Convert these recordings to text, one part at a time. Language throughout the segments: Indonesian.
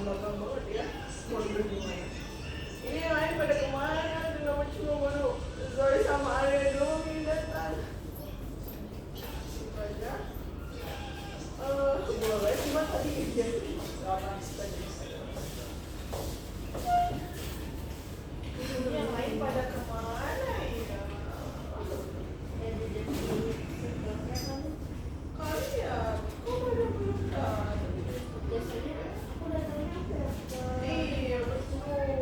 belakang banget ya. Mau duduk di mana? Ini yang lain pada kemana? Kenapa cuma baru Zoe sama Arya doang yang datang? Aja. Boleh cuma tadi dia nggak tadi. Yang lain pada kemana ya? Kalian, kok pada belum datang? Iya betul.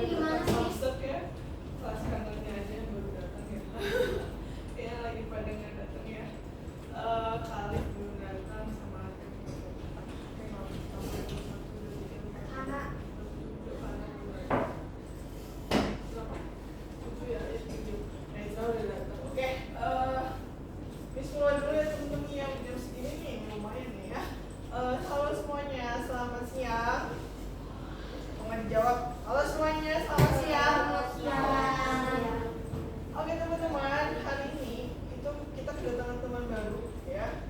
gimana sih? Masuk ya. Kelas kangennya aja yang baru datang ya. Ya lagi pada nggak datang ya. Kali belum datang sama Ate. Oke, mau sampai 1, 2, 3, 4, 5, 6, 7, 8, 9, 10. Berapa? 7 ya, 7. Ezra udah datang. Oke, Miss mulai dulu ya temen-temen yang jam segini nih, lumayan nih ya. Halo semuanya, selamat siang. Mau dijawab? Halo semuanya, selamat siang. Oke teman-teman, hari ini itu kita kedatangan teman baru ya.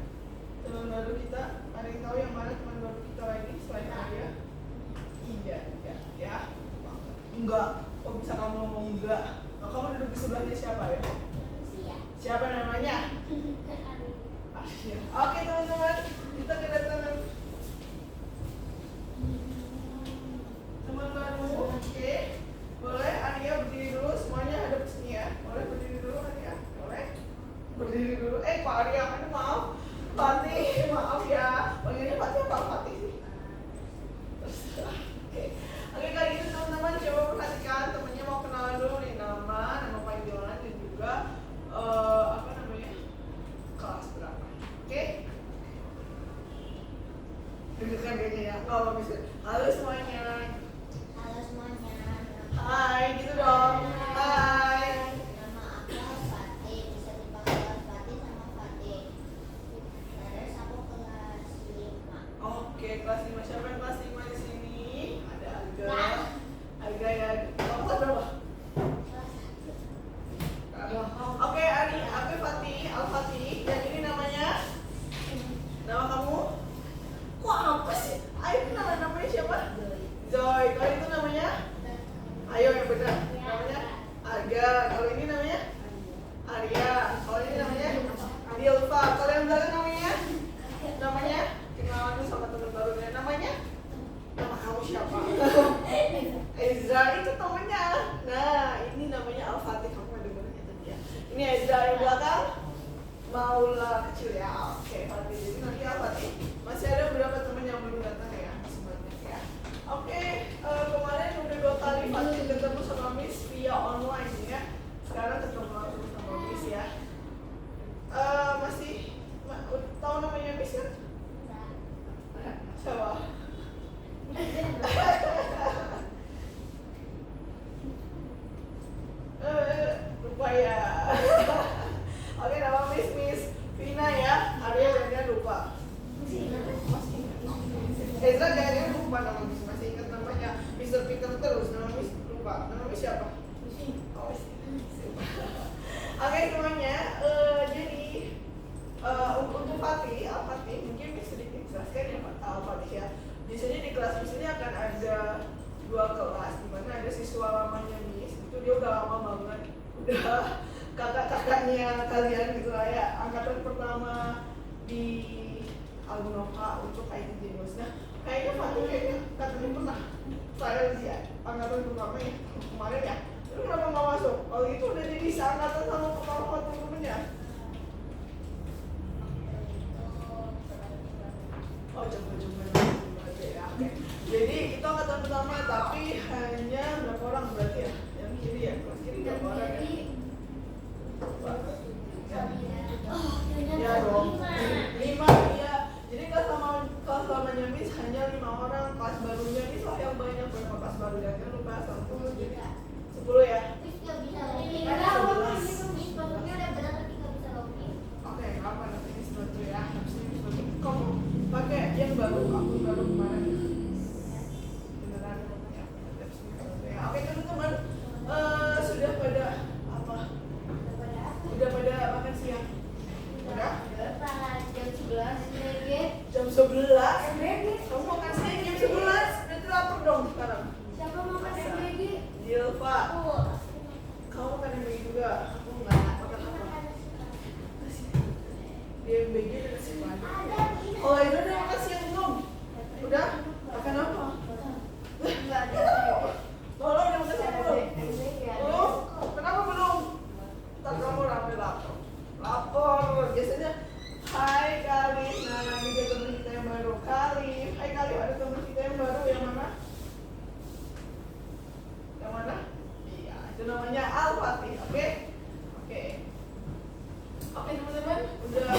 Teman baru kita, ada yang tahu yang mana teman baru kita lagi selain Arya? Iya, ya. Enggak. Kok bisa kamu ngomong enggak? Oh, kamu duduk di sebelahnya siapa ya? Siapa namanya? Arya. Oke teman-teman, kita kedatangan teman baru. Oke, boleh Arya berdiri dulu, semuanya hadap sini ya. Boleh berdiri dulu Arya? Boleh? Berdiri dulu. Pak Arya, aduh maaf. Fatih, maaf ya. Panggilnya Fatih apa Fatih sih? Oke, kali ini teman-teman coba perhatikan, temennya mau kenalan dulu nih, nama panggilan dan juga apa namanya, kelas berapa. Oke? Deg-degan kayaknya ya, kalau bisa. Halo semuanya. Hai, gitu dong. Hai. Nama aku Fatih, bisa dipanggil Fatih sama Fatih. Terus aku kelas 5. Oke, kelas 5. Siapa yang kelas 5 di sini? Ada Alga. Nah. Alga ya. Kamu kelas berapa? Oke, aku Fatih, Al-Fatih. Yang ini namanya? Nama kamu? Kok apa sih? Ayo namanya siapa? Joy. Kalau itu namanya? Ayo yang benar. Namanya Arga. Kalau ini namanya? Arya. Kalau ini namanya? Dilfa. Kalau yang belakang namanya? Namanya? Kenalan dulu sama teman barunya. Namanya? Nama kamu siapa? Ezra itu temennya. Nah, ini namanya Al-Fatih. Kamu ada dengarnya tadi ya. Ini Ezra yang belakang. Maula kecil ya. Oke, Fatih. Jadi nanti Al-Fatih. Masih ada beberapa teman yang belum datang ya. Sebenarnya ya. Oke, kemarin udah 2 kali Fatih ketemu sama Miss via online ya. Sekarang ketemu langsung sama Miss ya. Masih tahu namanya Miss kan? Siapa? Lupa ya. Oke, nama Miss Vina ya. Arya dan lupa. Ezra kayaknya lupa nama Miss, masih ingat namanya Mr. Peter terus, nama Miss lupa. Nama Miss siapa? Oh, oke semuanya, jadi untuk Fatih, Al-Fatih mungkin Miss sedikit jelaskan ya Al-Fatih ya. Biasanya di kelas Miss ini akan ada 2 kelas, di mana ada siswa lamanya Miss, itu dia udah lama banget, udah kakak-kakaknya kalian gitu lah ya, angkatan pertama di Algunova untuk IT Genius. Nah, kayaknya Fatih kayaknya katanya pernah saya lihat angkatan pertama ya kemarin ya. Lu kenapa nggak masuk? Kalau itu udah jadi seangkatan sama kepala temen-temennya. Oh coba aja ya. Oke. Jadi itu angkatan pertama tapi hanya berapa orang berarti ya? Yang kiri ya, kelas kiri berapa orang ya? Ya dong. 5 ya. Jadi kelas lamanya Miss hanya 5 orang. Kelas barunya Miss lah yang banyak. Berapa kelas baru ya? Kan lupa 10 jadi 10 ya. Oke, apa nanti Miss bantu ya? Kamu pakai yang baru, aku baru kemarin. Beneran ya. Oke teman-teman, sudah pada apa? Udah pada makan siang? Udah? Jam 11? Kamu makan siang jam 11? Berarti lapar dong sekarang. Siapa mau makan MBG? Dilfa. Kamu makan MBG juga? Aku enggak. Makan apa? Di MBG ada nasi padang. Oh, itu udah makan siang Itu namanya Al-Fatih, oke? Oke. Oke teman-teman, udah.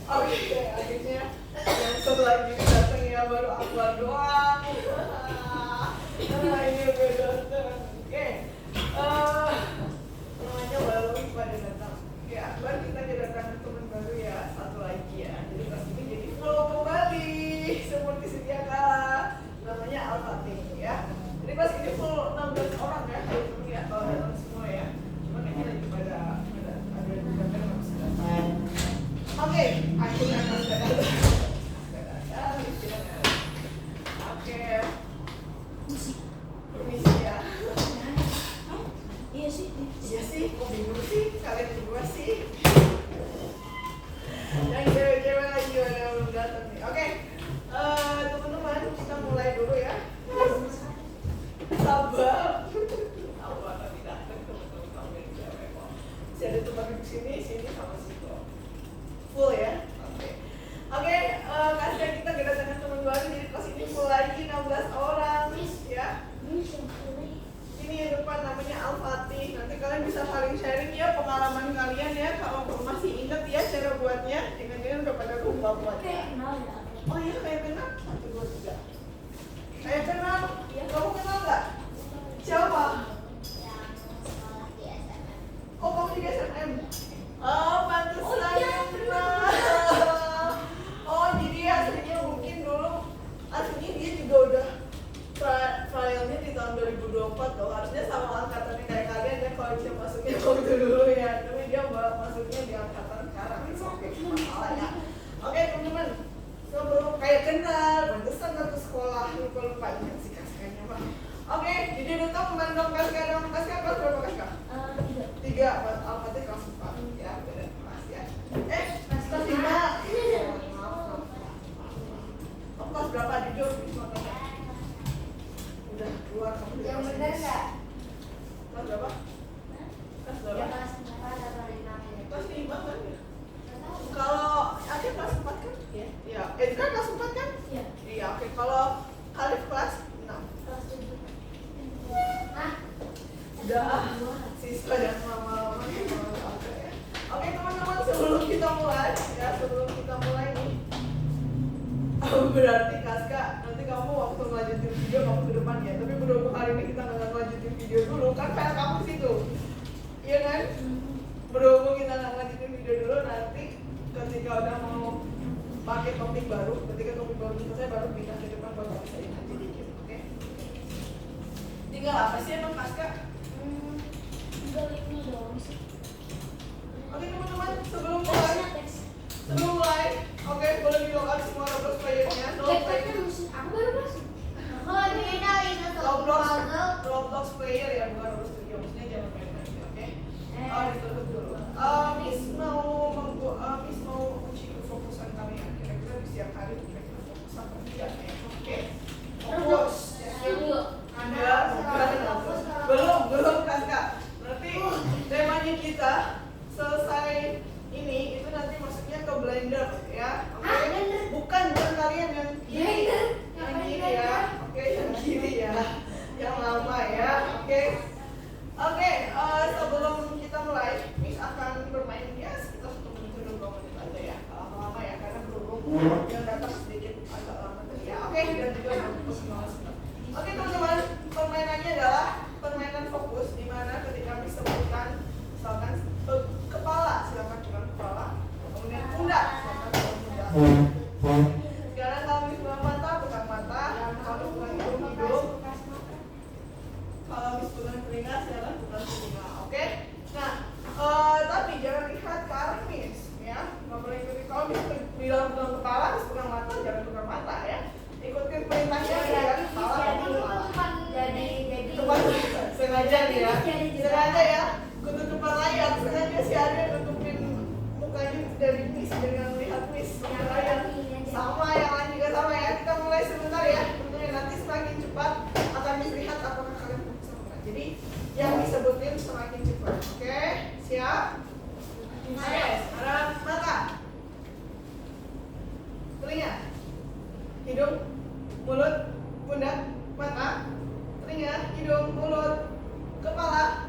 Oke, akhirnya yang satu lagi datang ya, baru Akbar doang. Nah, ini udah datang. Oke. Namanya baru pada datang. Oke, Akbar kita kedatangan teman baru ya, satu lagi ya. Jadi pas ini jadi full kembali seperti sedia kala. Namanya Al-Fatih ya. Jadi pas ini full 16 orang ya, teman-teman ya, kalau datang semua ya. Cuma kayaknya lagi pada ada juga kan masih datang. Oke, akhirnya masih datang. Oke. Permisi ya. Iya sih. Iya sih, kok bingung sih? Kalian berdua sih. Yang cewek-cewek lagi belum datang nih. Oke, teman-teman kita mulai dulu ya. Sabar. Sabar tapi datang teman-teman kamu yang cewek kok. Masih ada tempat di sini, sini sama situ. Full ya. Oke, kasih kita kedatangan teman baru jadi kelas ini full lagi 16 orang ya. Ini yang depan namanya Al-Fatih. Nanti kalian bisa saling sharing ya pengalaman kalian ya. Kalau masih ingat ya cara buatnya. Jangan-jangan udah pada lupa buatnya. Oh iya, kayak kenal. 1, 2, 3. Kayak kenal. Kamu kenal nggak? Siapa? Yang sekolah di SMM. Oh, kamu di SMM. Oh, pantesan kenal. Oh, jadi aslinya mungkin dulu aslinya dia juga udah trialnya di tahun 2024 loh. Harusnya sama angkatannya kayak kalian ya kalau dia masuknya waktu dulu ya. Tapi dia masuknya di angkatan sekarang. Oke, masalah ya. Oke, teman-teman. Sebelum kayak kenal, pantesan satu sekolah. Lupa ingat sih kaskanya, Pak. Oke, jadi Duta memandang kaska dong. Kaska kelas berapa kaska? 3. Buat Al-Fatih kelas 4 ya, beda kelas ya. Kelas 5. Kelas berapa jujur? Udah keluar kamu dari Yang kelas benar ini. nggak? Kelas berapa? Kelas berapa? Ya kelas 4 atau 5 ini. Kelas 5 kan ya? Kalau akhir kelas 4 kan? Iya. Iya. Kan kelas 4 kan? Iya. Iya, oke. Kalau Khalif kelas 6. Kelas 7. Hah? Udah siswa dan lama-lama ya. Oke teman-teman, sebelum kita mulai ya, sebelum kita mulai nih, berarti Kaska nanti kamu waktu ngelanjutin video kamu ke depan ya. Tapi berhubung hari ini kita nggak ngelanjutin video dulu kan file kamu di situ, iya kan? Berhubung kita nggak ngelanjutin video dulu, nanti ketika udah mau pakai topik baru, ketika topik baru selesai baru pindah ke depan buat ngerasain aja dikit, oke? Tinggal apa sih emang Kaska? Tinggal ini doang sih. Oke teman-teman, sebelum mulai, oke boleh di log out semua Roblox playernya. Aku baru masuk. Oh, ini kali itu Roblox player ya, bukan Roblox Studio. Maksudnya jangan main-main, oke? Oh, ditutup dulu. Miss mau uji kefokusan kalian. Kira-kira di setiap hari kira-kira fokus apa tidak ya? Oke. Fokus. Ada, belum Kakak. Nanti temanya kita selesai ini itu nanti masuknya ke Blender ya. Oke. Bukan kalian yang kiri. Yang kiri ya. Oke, yang kiri ya. Yang lama ya. Oke. Oke, sebelum kita mulai, Miss akan bermain ya sekitar 1 menit atau 2 menit aja ya. Lama-lama ya karena berhubung yang datang sedikit agak lama tadi ya. Oke, dan juga untuk semua. Oke teman-teman, permainannya adalah permainan fokus di mana ketika Miss sebutkan misalkan kepala, silakan bukan kepala, kemudian pundak, silakan bukan pundak. Sekarang kalau Miss bukan mata, bukan mata, kalau bukan hidung, kalau Miss bukan telinga, silakan bukan telinga. Oke? Nah, tapi jangan lihat ke arah Miss, ya. Nggak boleh ikuti. Kalau Miss bilang bukan kepala, Miss bukan mata, jangan bukan mata ya. Ikutin perintahnya ya, kepala Jadi tempat sengaja nih ya, sengaja ya. Kutu tempat layar, sengaja si Arya nutupin mukanya dari Miss dengan melihat Miss layar. Sama yang lain juga sama ya. Kita mulai sebentar ya. Tentunya nanti semakin cepat akan Miss lihat apakah kalian fokus atau enggak. Jadi yang disebutin semakin cepat. Oke, siap? Oke, arah mata, telinga, hidung, mulut, pundak, mata, telinga, hidung, mulut, kepala,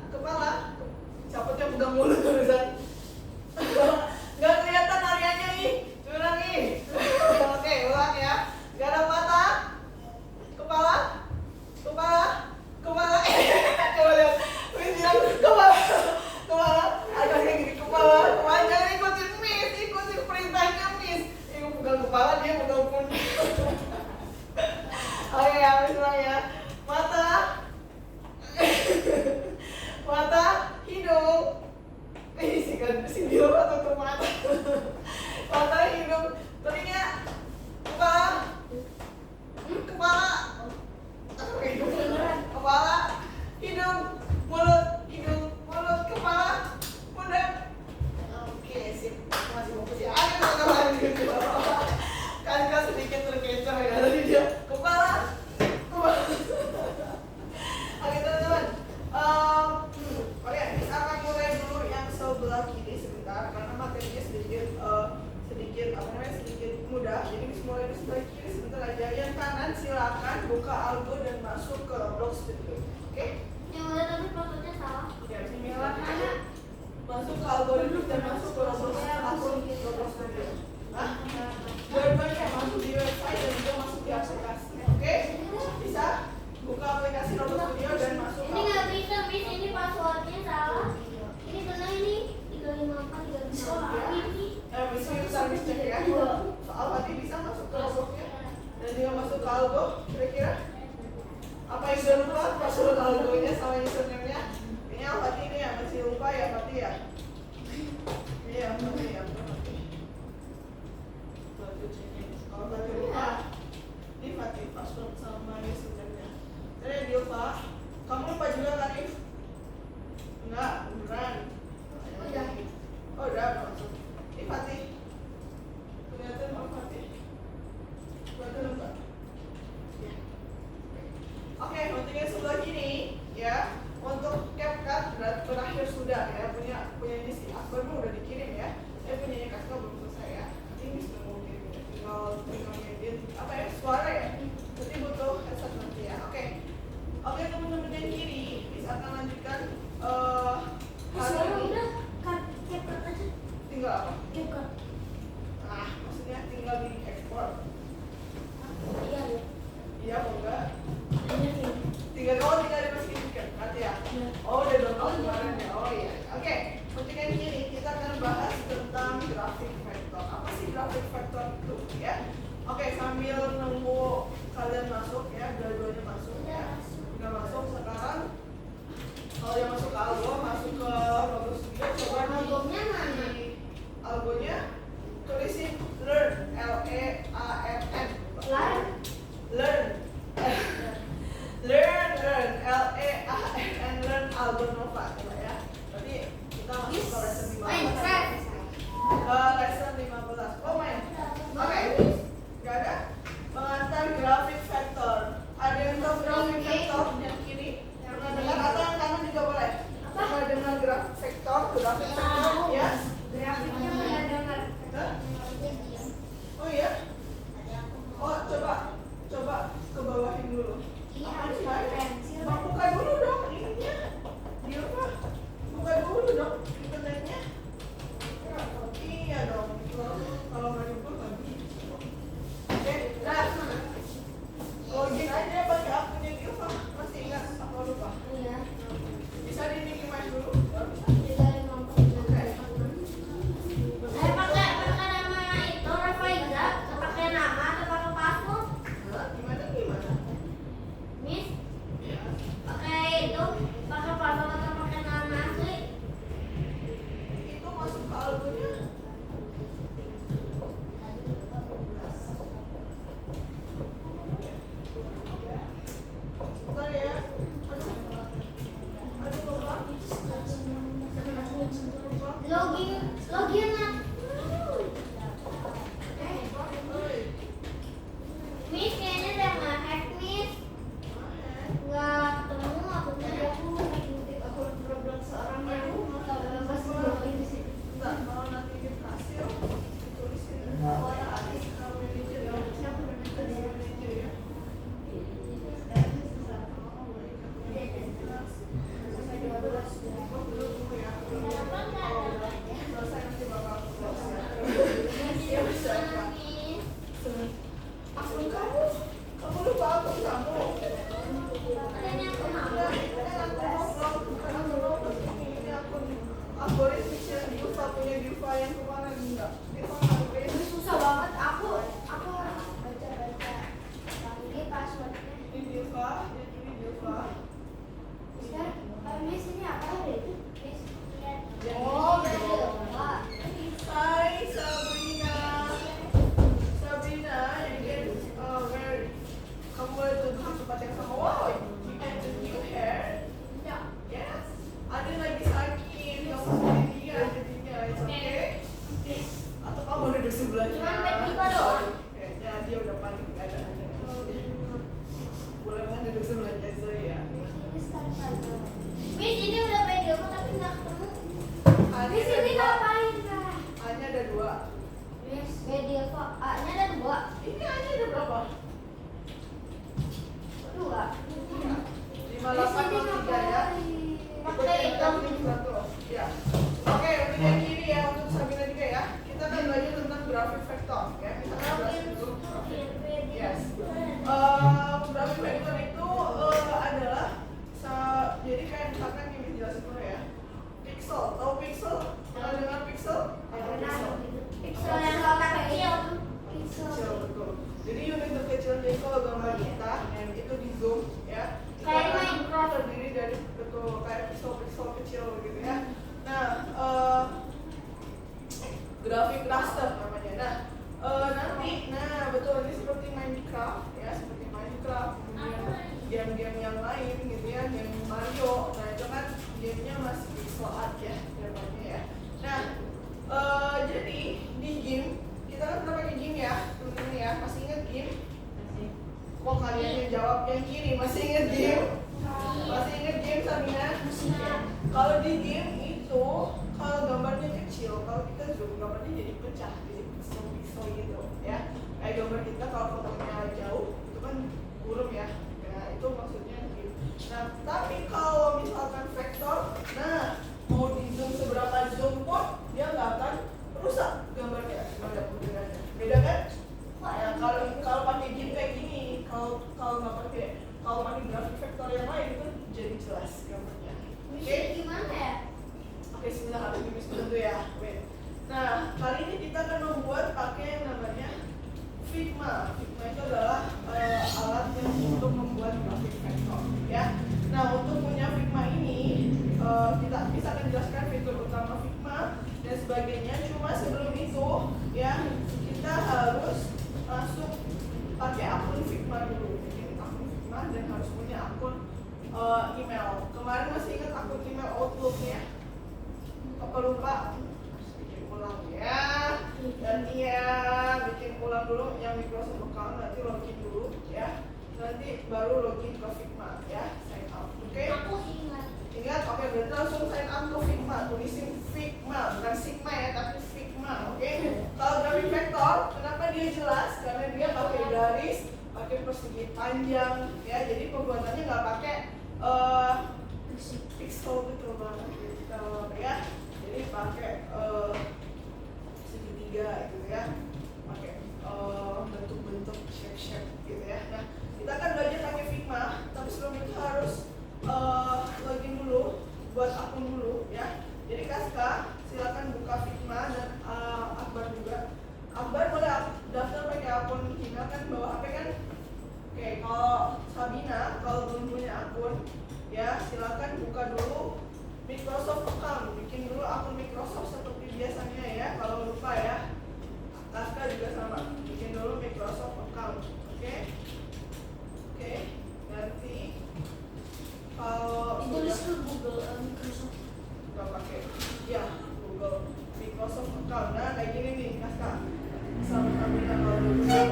Logonya sama username-nya. Kayaknya Al-Fatih ini ya masih lupa ya Fatih ya. Iya Fatih ya. Kalau Fatih lupa, ini Fatih password sama username-nya. Jadi Dilfa, kamu lupa juga kan If? Enggak, beneran. Udah. Oh udah masuk. Ini Fatih. Kelihatan Pak Fatih. Kelihatan enggak? Ya. Oke, untuk yang sebelah kiri ya, untuk CapCut berakhir sudah ya, punyanya si Akbar udah dikirim ya. Punyanya Kakak belum selesai ya. Ini sudah mau kirim ya. Tinggal ngedit apa ya, suara ya. Jadi butuh headset nanti ya. Oke, teman-teman yang kiri bisa akan lanjutkan hari ini. Udah, kan CapCut aja. Tinggal apa? CapCut. Maksudnya tinggal di ekspor. Iya, ya. Iya apa enggak? Iya. Tinggal dimasukin ke CapCut ya. Oh udah download kemarin ya. Oh iya. Oke, untuk yang kiri kita akan bahas tentang graphic vector. Apa sih graphic vector itu ya? Oke, sambil nunggu kalian masuk ya, dua-duanya masuk ya. Udah masuk sekarang. Kalau yang masuk ke Algo, masuk ke Logo Studio, coba Logonya mana? di Algonya tulisin learn, L-E-A-R-N. Learn. Learn, L-E-A-R-N, learn Algo Nova, coba ya. Berarti kita masuk ke lesson 15. Lesson 15. Oh main. Oke. Gak ada. Mengantar grafik vektor. Ada yang tahu grafik vektor yang kiri? Pernah dengar atau yang kanan juga boleh? Pernah dengar grafik vektor? Grafik vektor, ya? Grafiknya mana dengar? Hah? Oh iya? Oh coba ke bawahin dulu. Apa sih Mai? Bang, buka dulu dong ininya. Dia apa? Buka dulu dong internetnya. Iya dong. Kalau nggak dibuka nggak bisa. Oke, nah. Login aja pakai akunnya Dilfa. Masih ingat? Apa lupa? Iya. Bisa di Nicky Mas dulu? Baru bisa. Pakai nama itu Rafaiza, pakai nama atau pakai password? Gimana? Miss, Ya. pakai itu, pakai password atau pakai nama asli? Itu masuk ke algonya. Bentar ya. Aduh lupa. Login lah. Miss, kayaknya udah nggak hack, Miss. Nggak ketemu akunnya. Aku problem seorang yang masih login di sini. Bentar, kalau nanti berhasil ditulisin suara Aris kalau manajer ya. Manajer ya. Selesai nanti bakal ya bisa ya. Akun kamu lupa akun kamu. Adanya aku mau. Ini akun algoritmis yang Dilfa punya Dilfa yang kemarin enggak. Dilfa nggak pakai. Susah banget. Aku baca. Ini passwordnya. Ini Dilfa, ini Dilfa. Miss, ini apa itu? Miss, lihat. Oh, Pak. Hai Sabrina, yang again, where kamu boleh duduk di tempat yang sama. Wow, you get the new hair. Yes. Ada lagi sakit, kamu sendiri dia jadinya, it's okay. Atau kamu duduk sebelahnya? Cuman bed kita doang. Kayaknya dia udah panik nggak ada. Boleh banget duduk sebelahnya ya. Miss, ini udah video tapi nggak ketemu. Hanya Miss, ada ini dua. ngapain, Kak? Hanya ada dua. Miss, video kok. A-nya ada 2. Ini hanya ada berapa? 2. 5803 ya. Pakai itu. Ya. Oke, untuk yang kiri ya, untuk Sabina juga ya. Kita akan belajar tentang grafik vektor ya. Kita akan bahas dulu grafik. Yes. Grafik vektor itu adalah jadi kayak misalkan yang dijelasin dulu ya. Pixel, tahu pixel? Pernah dengar pixel? Pixel yang kotak kecil. Kecil betul. Jadi unit terkecil dari kalau gambar kita itu di zoom ya. Kayak Minecraft. Terdiri gambarnya jadi pecah, jadi pisau-pisau gitu ya. Kayak gambar kita kalau fotonya jauh itu kan burem ya. Nah itu maksudnya gitu. Nah tapi kalau misalkan vektor, nah mau di zoom seberapa zoom pun dia nggak akan rusak gambarnya. Gimana perbedaannya? Beda kan? Nah, kalau pakai JPEG gini, kalau nggak pakai grafik vektor yang lain itu jadi jelas gambarnya. Oke? Gimana ya? Oke, sebentar harus tulis dulu ya. Wait. Nah, kali ini kita akan membuat pakai yang namanya Figma. Figma itu adalah alat yang untuk membuat grafik vektor, ya. Nah, untuk punya Figma ini kita bisa akan jelaskan fitur utama Figma dan sebagainya. Cuma sebelum itu, ya kita harus masuk pakai akun Figma dulu. Bikin akun Figma dan harus punya akun email. Kemarin masih ingat akun email Outlook-nya? Apa lupa? Bikin ulang ya. Nanti ya bikin ulang dulu yang Microsoft account, nanti login dulu ya. Nanti baru login ke Figma ya. Sign up. Oke? Aku ingat. Ingat? Oke, berarti langsung sign up ke Figma. Tulisin Figma, bukan Sigma ya, tapi Figma. Oke? Kalau grafik vektor, kenapa dia jelas? Karena dia pakai garis, pakai persegi panjang ya. Jadi pembuatannya nggak pakai pixel gitu banget gitu ya. Jadi pakai segitiga gitu ya, pakai bentuk-bentuk shape gitu ya. Nah kita akan belajar pakai Figma, tapi sebelum itu harus login dulu, buat akun dulu ya. Jadi Kaska silakan buka Figma dan Akbar juga. Akbar boleh daftar pakai akun Gmail kan, bawa HP kan? Oke, kalau Sabina kalau belum punya akun ya silakan buka dulu Microsoft account, bikin dulu akun Microsoft seperti biasanya ya. Kalau lupa ya, Kaska juga sama, bikin dulu Microsoft account, oke? Oke, nanti kalau Ditulis ke Google Microsoft. nggak pakai, ya Google Microsoft account. Nah kayak gini nih Kaska, sama Sabina kalau belum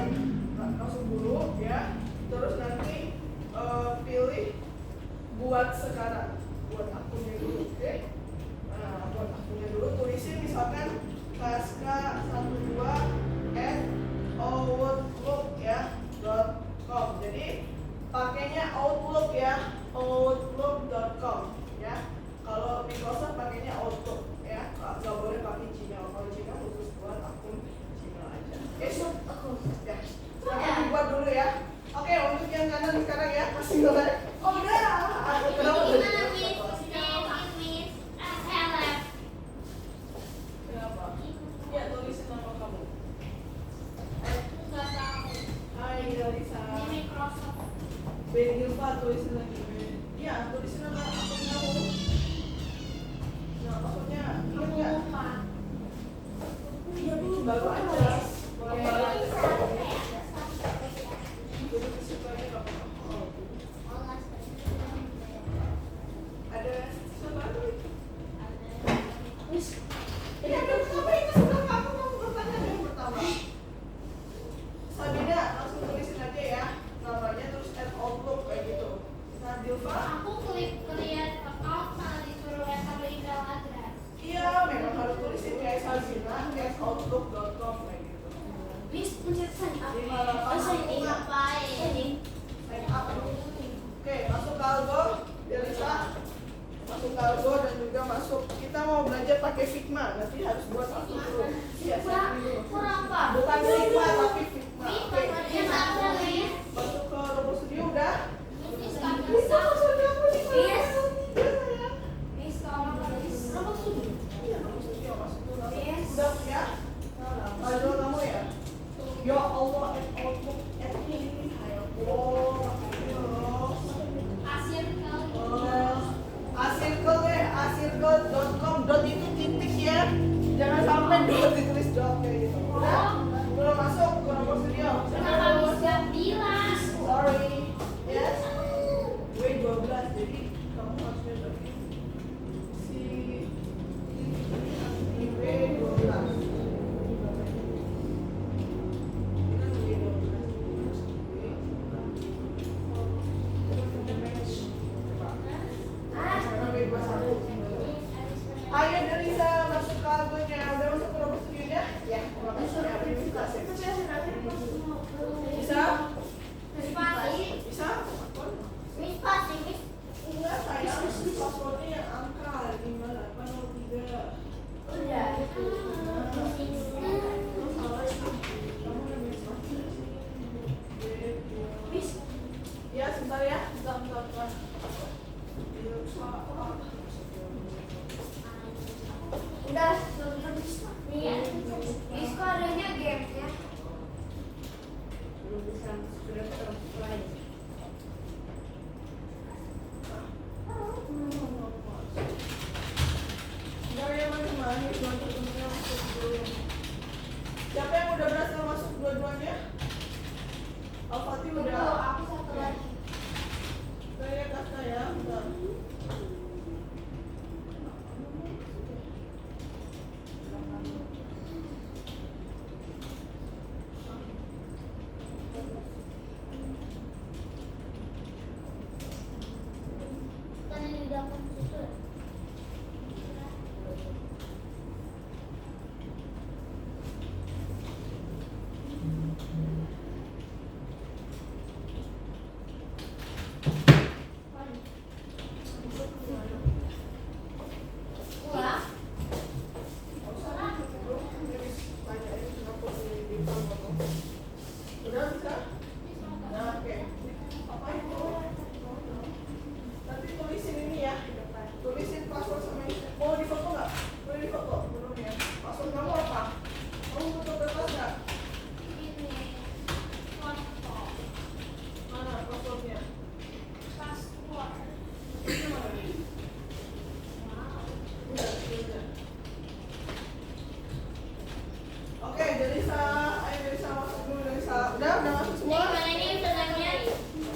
masuk dulu ya. Terus nanti pilih buat sekarang, buat akunnya dulu, oke? Nah, buat akunnya dulu, tulisin misalkan kaska12@outlook ya .com. Jadi pakainya Outlook ya, outlook.com ya. Kalau Microsoft pakainya Outlook ya, nggak boleh pakai Gmail. Kalau Gmail khusus buat akun Gmail aja. Oke, ya. Silahkan dibuat dulu ya. Oke, untuk yang kanan sekarang ya, kasih like. Oh udah. Kenapa tadi? Kenapa? Ya, tulisin nama kamu. Hai Dalisa. Begilva tulisin lagi. Iya, tulisin nama akun kamu. Nah, maksudnya ingat nggak? Iya, bikin baru aja. Baru aja. Duduk di situ aja nggak apa-apa. Ada siapa lagi? Ini ada apa itu sudah kamu bertanya yang pertama. Sabina langsung tulisin aja ya namanya, terus @outlook kayak gitu. Nah Dilva, Aku klik create account malah disuruh enter email address. iya memang harus tulisin kayak Sabina @outlook.com kayak gitu. Miss pencet sign up. Jadi malah Sign in ngapain? sign up dulu. Oke, masuk ke Algo, Delisa. Masuk ke Algo dan juga masuk. Kita mau belajar pakai Figma, nanti harus buat akun dulu. Iya, sign in dulu. Kurang apa? Bukan Figma tapi Figma. Oke. Yang ada nih. Masuk ke Robot Studio udah. Miss Bisa maksudnya apa nih? Yes. Iya, Miss kalau Miss Robot Studio. iya, Robot Studio masuk dulu. Yes. Udah ya? Ayo kamu ya. Ya Allah, Outlook ini. Ayo, Kasir kali. Asirkel deh, asirkel.com. Dot itu titik ya. Jangan sampai dot ditulis dot kayak gitu. Udah? Belum masuk ke Robot Studio. Kenapa Miss gak bilang? Sorry. Yes. Gue 12, jadi kamu harusnya lagi si W12. Ayo Delisa masuk ke albumnya, udah masuk ke Robot Studio ya? Udah, nih, Miss kok adanya game ya? Belum bisa sudah terus Siapa yang udah berhasil masuk dua-duanya? Al-Fatih udah. Aku satu lagi. Saya lihat Kasta ya, bentar. Kan ini udah komputer. Udah bisa? Nah, oke. Apa itu? Nanti tulisin ini ya. Tulisin password sama ini. Mau di foto nggak? Boleh di foto. Belum ya. Password kamu apa? Kamu foto kertas nggak? Mana passwordnya? Ini mana nih? Udah. Oke, Delisa. Ayo Delisa masuk dulu Delisa. Udah masuk semua?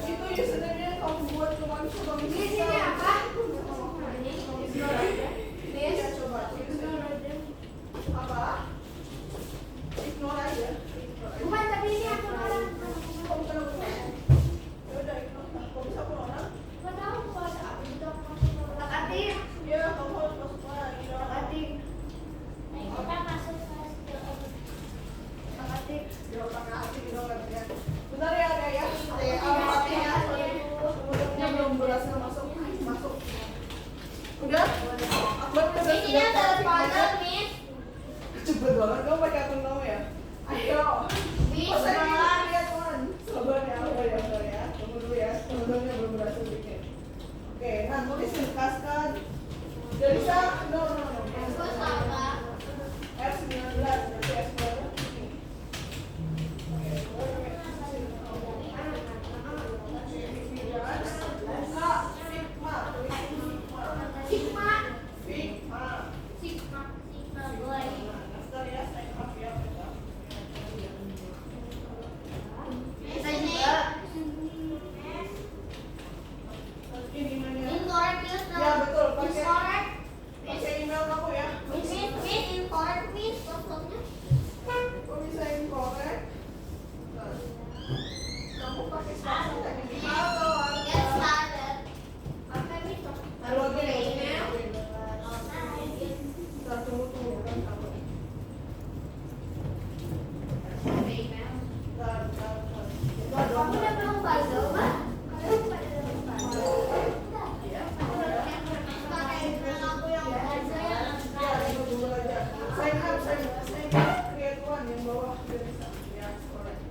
Itu username-nya yang kamu buat kemarin coba misi. Iya, coba. Apa? Ignore aja. Bukan, tapi ini aku orang. Kamu kenapa bukan? Ya udah, ignore. Kamu bisa pun orang? Nggak tahu kok ada apa itu aku masuk orang. Atik. Iya, kamu harus masuk lagi. Atik. Kita masuk Atik. Di otak hati gitu ya. Bentar ya, ada ya. Al-Fatih ya. Kemudiannya belum berhasil masuk. Udah? Akbar udah Di sini ada sponsor, Miss. Cepet banget, kamu pakai akun kamu ya? Ayo. Miss, Pas saya bilang ya teman. Sabar ya, sabar ya. Tunggu dulu ya, teman-temannya belum berhasil bikin. Oke, nah tulisin kaskan. Delisa, no. Aku sama. R19, berarti R19. Sigma boy. Incorrect, Miss. Ya betul, pakai Incorrect. email kamu ya. Miss, incorrect, Miss. Passwordnya. Kok bisa incorrect? Kamu pakai spasi tadi di atau Get started. Apa, Miss? login ya? Email. Kita tunggu kan kamu. Email. Bentar. Kamu udah belum puzzle, Mbak? Kalian pada belum puzzle? Iya. Pakai email aku yang puzzle ya. Ya, tunggu dulu aja. Sign up, create one yang bawah Delisa. Ya, correct.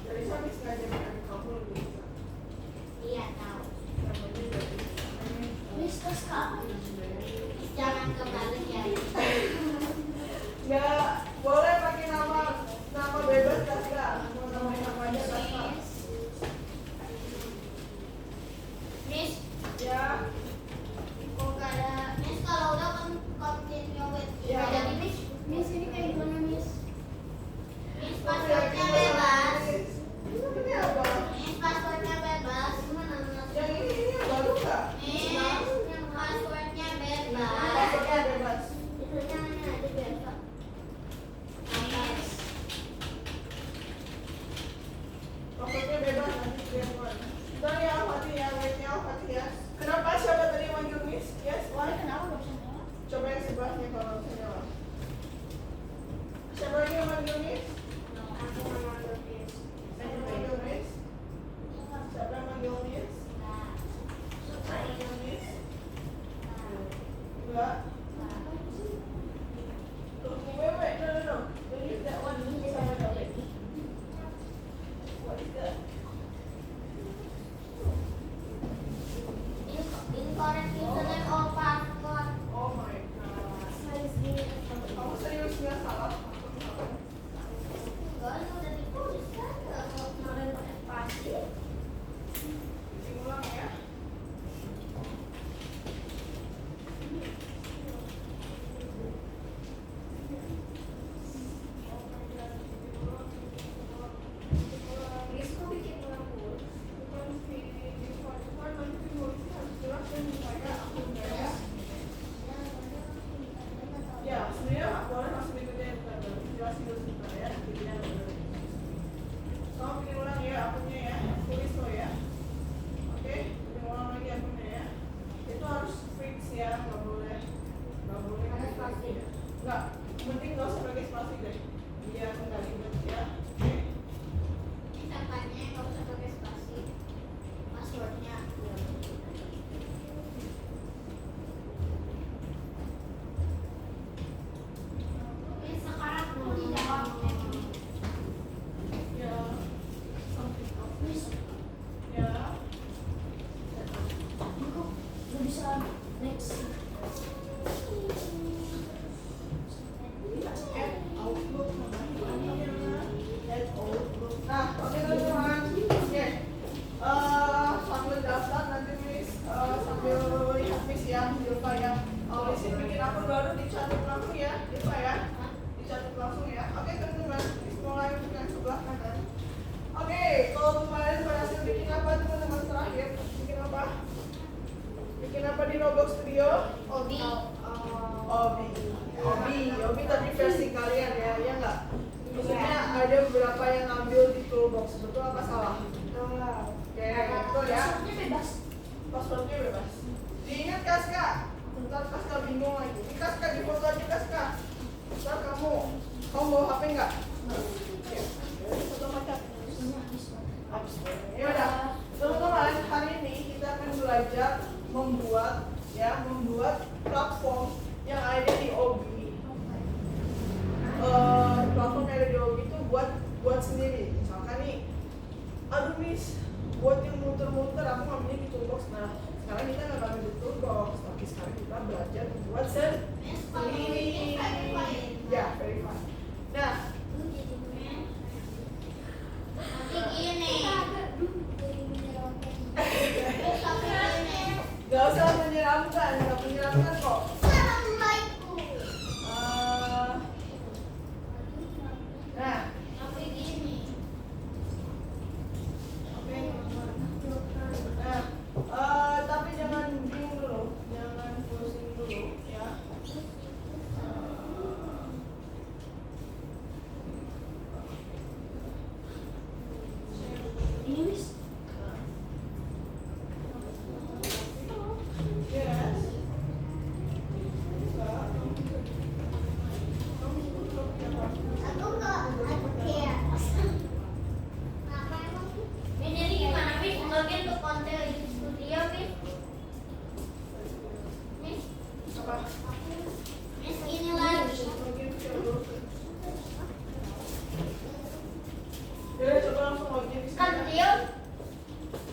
Delisa bisa ngajarin adik kamu lebih bisa. Iya, tahu. Namanya Delisa. Miss, terus kamu jangan kebalik ya. Nggak boleh pakai nama bebas Kaska. Mau namain apa aja Kaska. Miss, Ya. kok nggak ada? Miss, kalau udah kan continue with. Ya. Jadi Miss ini kayak gimana, Miss? Miss, passwordnya bebas. Ini apa? Miss, passwordnya bebas. Gimana, Miss? Yang ini yang baru nggak? Miss, passwordnya bebas. Passwordnya bebas. Itu jangan ada biasa. Miss, Passwordnya bebas nanti create one. Bentar ya Al-Fatih ya, wait ya Al-Fatih ya. Kenapa siapa tadi yang manggil Miss? Yes, why? kenapa nggak bisa nyala? Coba yang sebelahnya kalau bisa nyala. Siapa lagi yang manggil Miss? Aku mau nonton Miss. Siapa yang manggil Miss? Siapa yang manggil Miss? Siapa yang manggil Miss? Enggak. Wait, no. Don't use that one. Use sama David. What is that? Incorrect Enggak, mending nggak usah pakai spasi deh. Biar nggak ribet ya. Oke. Misalkannya nggak usah pakai spasi, passwordnya. Ini sekarang mau dijawab. Ya. Something else. Ya. Nggak bisa next. Add Outlook namanya. Add Outlook. Nah, oke teman-teman. Oke. Sambil daftar nanti Miss sambil lihat Miss ya, Dilva ya. Miss bikin akun baru dicatat langsung ya, Dilva ya. Dicatat langsung ya. Oke teman-teman, Miss mulai untuk yang sebelah kanan. Oke, kalau kemarin berhasil bikin apa teman-teman terakhir? Bikin apa? Bikin apa di Roblox Studio? Obi. Obi tapi versi kalian ya, ya nggak? Maksudnya ada beberapa yang ngambil di toolbox, betul apa salah? Oke, betul ya. Bebas. Passwordnya bebas. Diingat Kaska, ntar Kaska bingung lagi. Ini Kaska di foto aja Kaska. Ntar kamu bawa HP nggak? Oke. Foto macam. Ya udah, teman-teman hari ini kita akan belajar membuat platform yang ada di Obi. Platform yang ada di Obi itu buat sendiri. Misalkan nih, aduh Miss, buat yang muter-muter aku ngambilnya di toolbox. Nah, sekarang kita nggak ngambil di toolbox, tapi sekarang kita belajar membuat sendiri. Ya, verify. Nah, gak usah menyeramkan kok. Nah, tapi jangan bingung dulu, jangan pusing dulu ya. Ini Miss. Yes. Jadi gimana Miss? Login ke konten studio Miss. Miss. Apa? Miss ini lagi. Ya, coba langsung login di sini. Studio.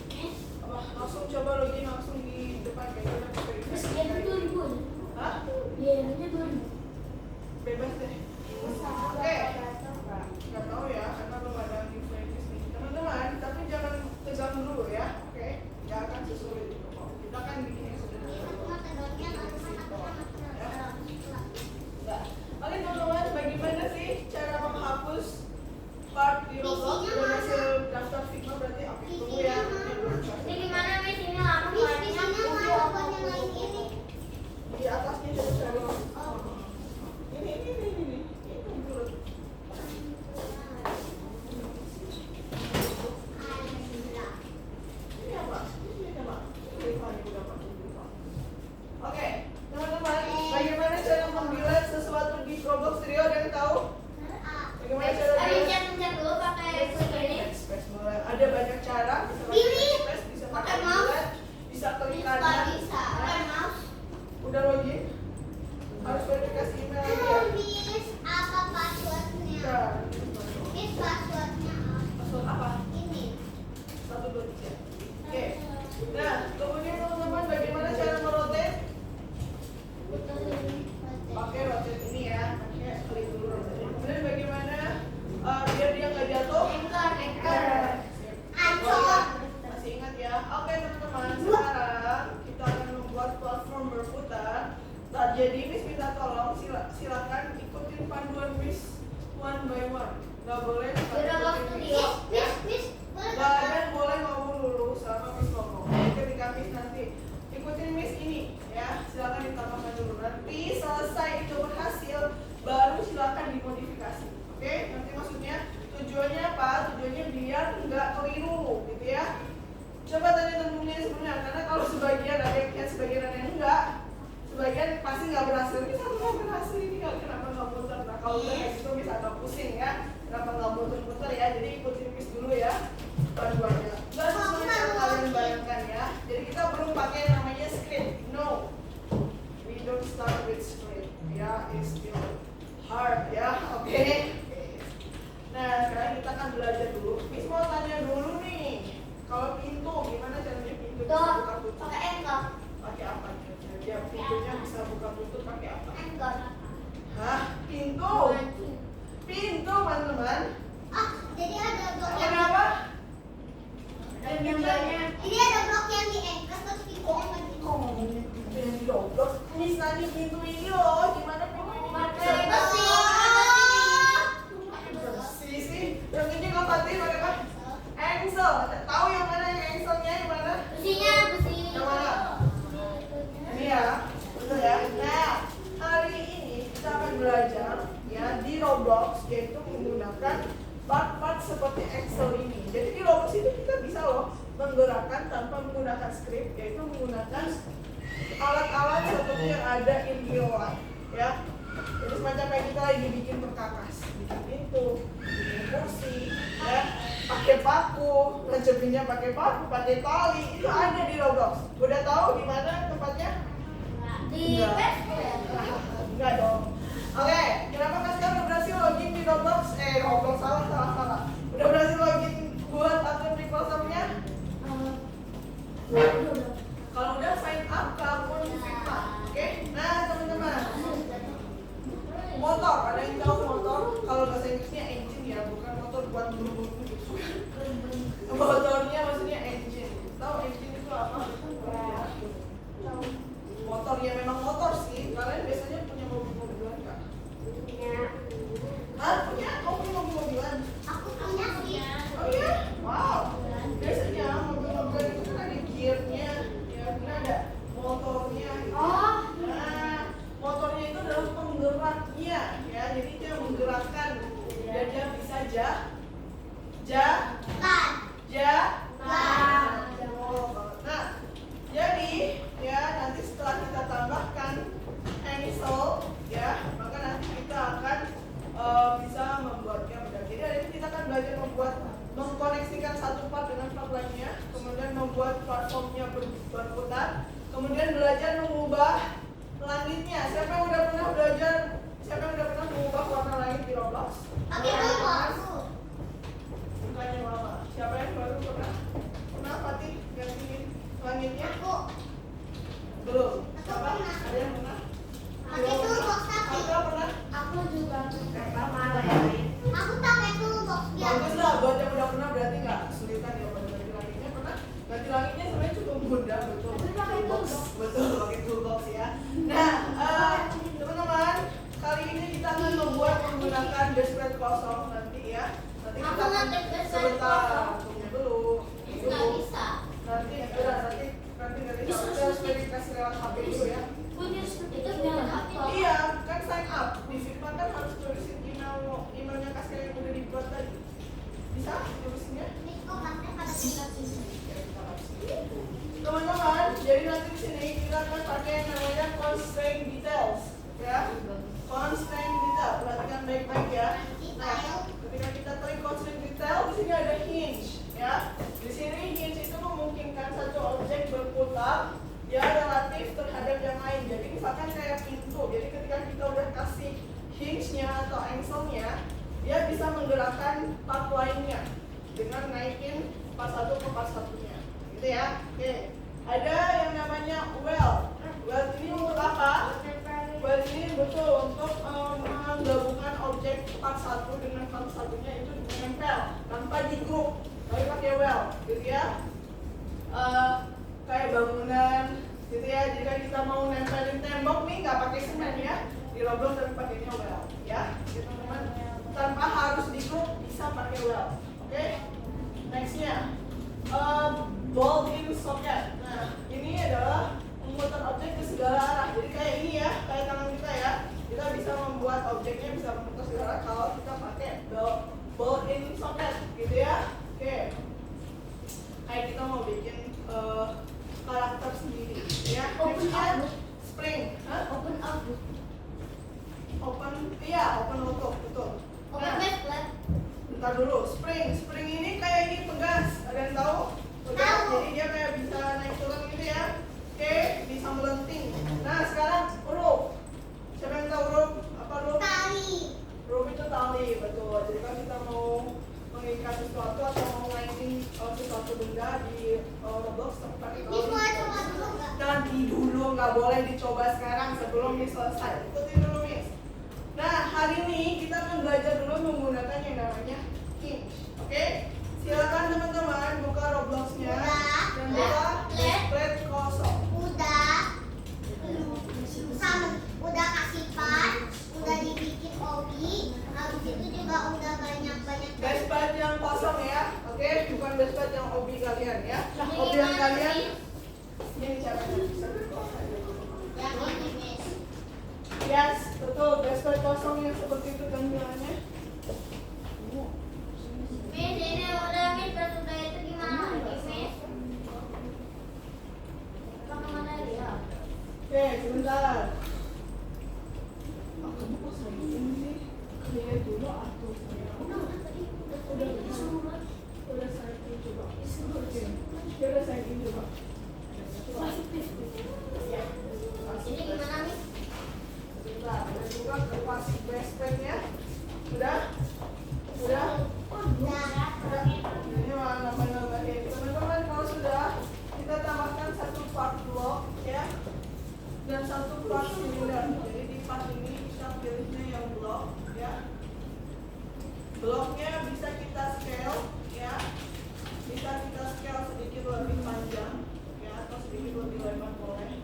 Miss. Apa? Langsung coba login langsung di depan kayak gitu. Miss dia itu 2000. Hah? Dia itu 2000. Bebas deh. Oke. Nggak tahu ya, karena belum ada info ini nih. Teman-teman, tapi jangan tegang dulu ya. Oke? Nggak akan sesulit itu kok. Kita kan bikin yang sederhana. Nggak. Oke teman-teman, bagaimana sih cara menghapus part di Roblox? Udah hasil daftar Figma berarti? Oke, tunggu ya. Ini gimana Miss? Ini aku Di atasnya coba cari. Ini. Itu dulu. Ini apa? Oke, teman-teman, bagaimana cara membuild sesuatu di Roblox Studio? Ada yang tahu? Bagaimana cara pencet dulu pakai ini. Express mulai. Ada banyak cara. Bisa pakai Pilih. Express, bisa pakai Pakai mouse. build, bisa klik Bisa. kanan. Pakai mouse. Udah login? Harus verifikasi email lagi ya? Miss, apa passwordnya? Udah. Miss, passwordnya Password apa? ini. 1, 2, 3. Oke. Nah, kemudian teman-teman bagaimana cara merotate? Pakai rotate ini ya. Pakai klik dulu rotate. Kemudian bagaimana biar dia nggak jatuh? Anchor. Ancol. Masih ingat ya? Oke teman-teman, sekarang kita akan membuat platform berputar. Nah, jadi Miss minta tolong silakan ikutin panduan Miss one by one. Nggak boleh Studio. Miss, nggak ada yang boleh ngomong dulu sama Miss ngomong. Jadi ketika Miss nanti ikutin Miss ini ya, silakan ditambahkan dulu. Nanti selesai itu berhasil, baru silakan dimodifikasi. Oke? Nanti maksudnya tujuannya apa? Tujuannya biar nggak keliru gitu ya. Coba tanya temennya sebelumnya, karena kalau sebagian ada yang sebagian ada yang enggak, sebagian pasti nggak berhasil. Ini satu nggak berhasil, ini nggak kenapa is still hard ya. Oke. Nah, sekarang kita akan belajar dulu. Miss mau tanya dulu nih. Kalau pintu, gimana caranya pintu bisa Tuh, buka tutup? pakai anchor. Pakai apa? Dia pintunya bisa buka tutup pakai apa? Anchor. Hah? Pintu? Pintu, teman-teman. Ah, jadi ada blok yang Kenapa? ini ada blok yang di anchor terus pintunya lagi. Kok ngomongin pintu yang di doblos? Miss tanya pintu ini loh. Gimana pintu ini? Pakai besi. Besi sih. Yang ini kok tadi pakai apa? Engsel. Tahu yang mana yang engselnya yang mana? Besinya besi. Yang mana? Ini ya, betul ya. Nah, hari ini kita akan belajar ya di Roblox, yaitu menggunakan part-part seperti Excel ini. Jadi di Roblox itu kita bisa loh menggerakkan tanpa menggunakan script, yaitu menggunakan alat-alat seperti yang ada in real life, ya. Jadi semacam kayak kita lagi bikin perkakas, bikin pintu, bikin kursi, ya. Pakai paku, ngecepinnya pakai paku, pakai tali, itu ada di Roblox. Udah tahu di mana tempatnya? Di Enggak. Facebook ya. Enggak dong. Oke, kenapa kan sekarang udah berhasil login di Roblox? Roblox salah. Udah berhasil login buat akun Microsoft-nya? Kalau udah sign up ke akun Figma. Oke? Nah, teman-teman. Motor, ada yang tahu motor? Kalau bahasa Inggrisnya engine ya, bukan motor buat buru-buru gitu. Motornya maksudnya engine. Tahu engine itu apa? Motor ya memang motor sih. Kalian biasanya punya mobil-mobilan nggak? Punya? Kamu punya mobil-mobilan? Aku punya sih. Oh iya? Wow. Biasanya mobil-mobilan itu kan ada gearnya, ya kan ada motornya. Gitu. Oh. Nah, motornya itu adalah penggeraknya, ya. Jadi dia menggerakkan dan dia bisa Nah, jadi ya nanti setelah kita tambahkan pencil, ya, maka nanti kita akan bisa membuatnya mudah. Jadi hari ini kita akan belajar mengkoneksikan satu part dengan part lainnya, kemudian membuat platformnya berputar, kemudian belajar mengubah langitnya. Siapa yang udah pernah belajar? Siapa yang udah pernah mengubah warna langit di Roblox? Pakai aku. Bukannya mama. Siapa yang baru pernah? Pernah Fatih gantiin langitnya? Aku. Belum. Aku Siapa? pernah. Ada yang pernah? Pakai toolbox tapi. Kakak pernah? Aku juga. Sama ada yang lain? Aku pakai toolbox ya. Bagus lah, buat yang udah pernah berarti nggak kesulitan ya pada ganti langitnya. Pernah? Ganti langitnya sebenarnya cukup mudah, betul. Tapi pakai toolbox. Betul, pakai toolbox ya. Nah, teman-teman, kali ini kita akan membuat menggunakan desktop kosong nanti ya. Nanti Aku kita akan ngetik desktop sebentar kosong. tunggu dulu. Nggak bisa. Nanti dari kita verifikasi lewat HP dulu ya. Itu biar apa? Iya, kan sign up. Di Figma kan harus tulisin emailnya kasir yang udah dibuat tadi. Bisa tulisinnya? Ini kok pakai pada tingkat sini. Teman-teman, jadi nanti di sini kita akan pakai yang namanya constraint details, ya. Constraint detail, perhatikan baik-baik ya. Nah, ketika kita klik constraint detail, di sini ada hinge, ya. Di sini hinge itu memungkinkan satu objek berputar ya relatif terhadap yang lain. Jadi misalkan kayak pintu. Jadi ketika kita udah kasih hinge-nya atau engselnya, dia bisa menggerakkan part lainnya dengan naikin part satu ke part satunya. Gitu ya. Oke. Ada yang namanya well. Well ini untuk apa? Well ini betul untuk menggabungkan objek part satu dengan part satunya itu menempel tanpa di grup. Tapi pakai well, gitu ya. Kayak bangunan, gitu ya. Jika kita mau nempelin tembok nih nggak pakai semen ya, di Roblox tapi pakainya well, ya. Gitu, teman-teman. Tanpa harus di grup bisa pakai well. Oke. Nextnya. Bolt in socket. Nah, ini adalah memutar objek ke segala arah. Jadi kayak ini ya, kayak tangan kita ya. Kita bisa membuat objeknya bisa memutar segala arah kalau kita pakai bolt in socket, gitu ya. Oke. Kayak kita mau bikin karakter sendiri, ya. Nextnya spring. Hah? Open outlook. Iya, open auto, betul. Open backlight. Bentar dulu, spring ini kayak ini pegas. Ada yang tahu? Pegas, Tahu. jadi dia kayak bisa naik turun gitu ya. Oke, bisa melenting. Nah sekarang huruf. Siapa yang tahu huruf? boleh dicoba sekarang sebelum Miss selesai. Ikutin dulu Miss. Nah, hari ini kita akan belajar dulu menggunakan yang namanya hinge. Oke? Silakan teman-teman buka Roblox-nya dan buka spread kosong. Udah kasih part, udah dibikin obi, habis itu juga udah banyak-banyak. Dashboard yang kosong ya. Oke, bukan dashboard yang obi kalian ya. Obi yang kalian ini caranya. Yang ini Miss. Yes, betul. Dashboard kosong yang seperti itu tampilannya. Miss, ini udah Miss, udah itu gimana lagi Miss? Kemana dia? Oke, sebentar. Kamu kok saya ini sih? Lihat dulu atau saya. Udah saya coba. Oke. Ya udah saya coba. Ya. Ini gimana Miss? Sebentar, udah juga ke pasif basepan-nya. Udah? Udah? Udah. Ini mah nambah-nambahin. Teman-teman kalau sudah, kita tambahkan satu part block ya. Dan satu part silinder. Jadi di part ini kita pilihnya yang blok ya. Bloknya bisa kita scale ya. Bisa kita scale sedikit lebih panjang ya, atau sedikit lebih lebar boleh.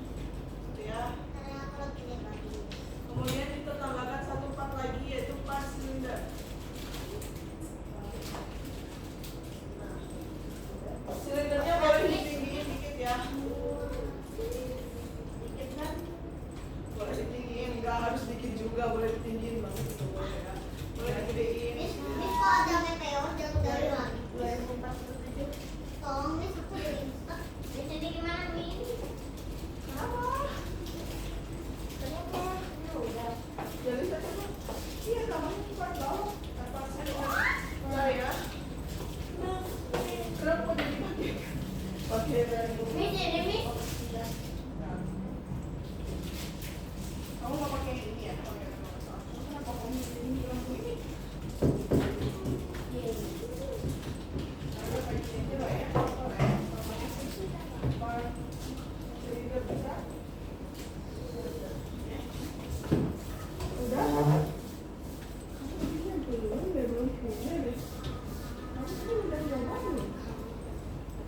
Ya. Kemudian kita tambahkan satu part lagi yaitu part silinder. Silindernya boleh ditinggiin dikit ya. Dikit kan? Boleh ditinggiin, nggak harus dikit juga, boleh ditinggiin banget itu boleh ya. Boleh digedein. Miss, kok ada meteor jatuh dari langit? Tolong Miss, aku udah instak. Miss, ini gimana Miss? Kenapa? Ternyata ini udah. Jadi saya coba. Iya, namanya part bawah. Part silinder. Nah ya. Nah, kenapa kok jadi pakai? Oke, dari Miss, ini Miss. kamu mau pakai ini ya? Oh ya, kenapa kamu ini lampu ini? Ada pakai ini lah ya. Boleh. Part silinder bisa. Udah? Kamu belum punya deh. Kamu sih udah nyoba belum?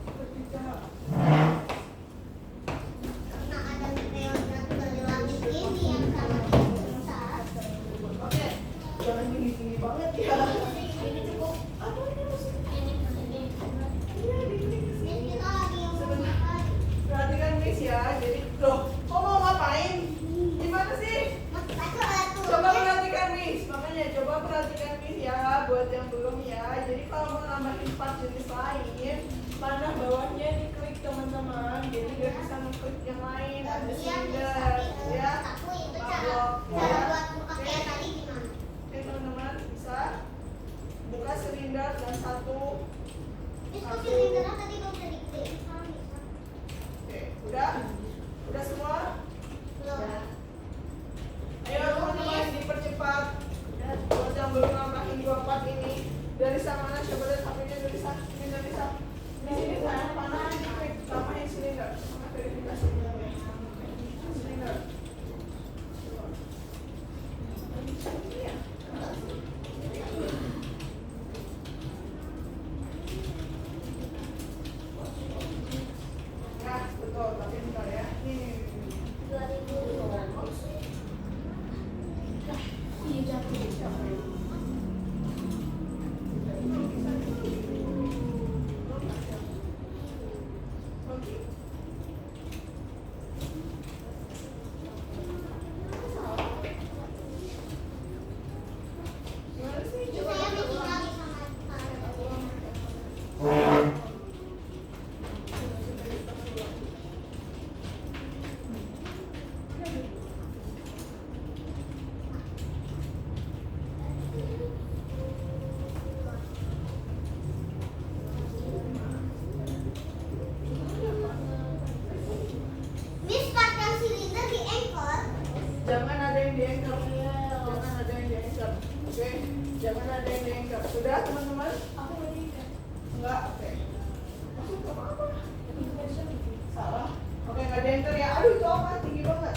Ketika Karena ada meteor jatuh dari langit ini yang sangat besar. oke, jangan tinggi-tinggi banget ya. Ini cukup. Apa ini maksudnya? Ini. Iya, dikit Miss, kesini. kita lagi yang mau makan. Perhatikan Miss ya. Jadi, loh, kok mau ngapain? Gimana sih? Mas, aku lihat tuh. Coba perhatikan Miss. Makanya coba perhatikan Miss ya, buat yang belum ya. Jadi kalau mau nambahin part jenis lain, panah bawahnya diklik teman-teman. Jadi nggak bisa ngeklik yang lain. Ada Iya, silinder, ya. Aku itu Blok, cara ya. buat buka kayak tadi gimana? Oke teman-teman, bisa buka silinder dan satu. Miss, kok silindernya tadi gak bisa digedein? Sekarang bisa. Oke, udah? Udah semua? Belum. Ayo teman-teman dipercepat. Buat yang belum nambahin dua part ini. Dari sana coba lihat HP-nya dari sana. Ini dari sana. Di sini saya panah diklik tambahin silinder. Sama verifikasi silinder. Iya. Nah, betul, tapi bentar ya. Ini. 2000. Iya, jatuh. Oke. Gimana sih? Ini Coba saya lihat bikin ulang. lagi sama Miss, part yang silinder di anchor. Jangan ada yang dianggap. Jangan ada yang dianggap. Oke. Jangan ada yang dianggap. Sudah teman-teman? Aku mau dianggap. Enggak. Oke. Maksud kamu apa? Salah. Oke, nggak ada enter ya. Aduh, itu apa? Tinggi banget.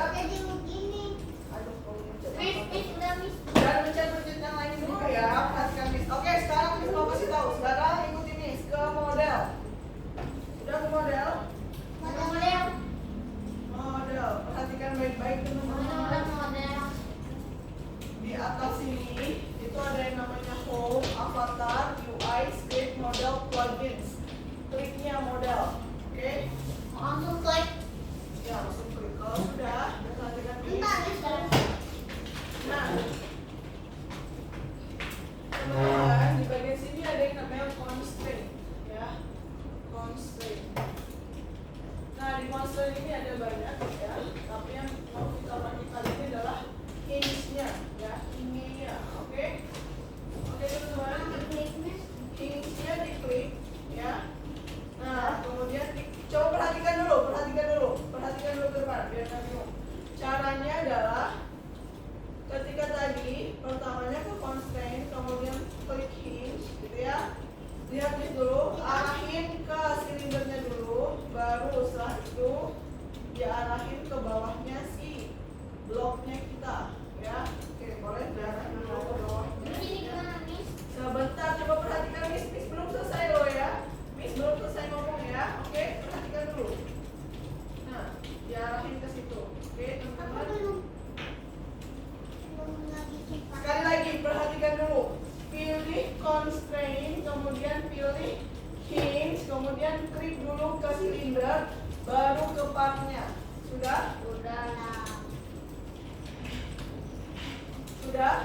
Jadi begini. Aduh, kamu mencet Miss, apa? Miss, udah Miss. Jangan mencet yang lain dulu ya. Perhatikan Miss. Oke, sekarang Miss mau kasih tahu. Sekarang ikuti Miss ke model. Udah ke model? Model. Model. Perhatikan baik-baik teman-teman. Model. Di atas ini itu ada yang namanya home, avatar, UI, script, model, plugins. Kliknya model. Oke? Langsung klik. Ya, langsung klik. Kalau sudah, perhatikan Miss. Bentar, Miss. Nah, teman-teman, di bagian sini ada yang namanya constraint, ya, constraint. Nah, di constraint ini ada banyak, ya, tapi yang mau kita perhatikan ini adalah hinge-nya, ya, hinge-nya, oke? Oke, teman-teman, Klik, Miss. hinge-nya diklik, ya. Nah, kemudian coba perhatikan dulu ke depan, biar nggak bingung. Caranya adalah ketika tadi pertamanya ke constraint, kemudian klik hinge, gitu ya. Lihat nih dulu, arahin ke silindernya dulu, baru setelah itu diarahin ke bawahnya si bloknya kita, ya. Oke, boleh diarahin ke bawahnya. Ini gimana, Miss? Sebentar, coba perhatikan Miss belum selesai loh ya. Miss belum selesai ngomong ya. Oke, perhatikan dulu. Nah, diarahin ke situ. Oke, Aku teman-teman. belum. Belum lagi cepat. Sekali lagi perhatikan dulu. Pilih constraint, kemudian pilih hinge, kemudian klik dulu ke silinder, baru ke partnya. Sudah? Udah lah. Sudah?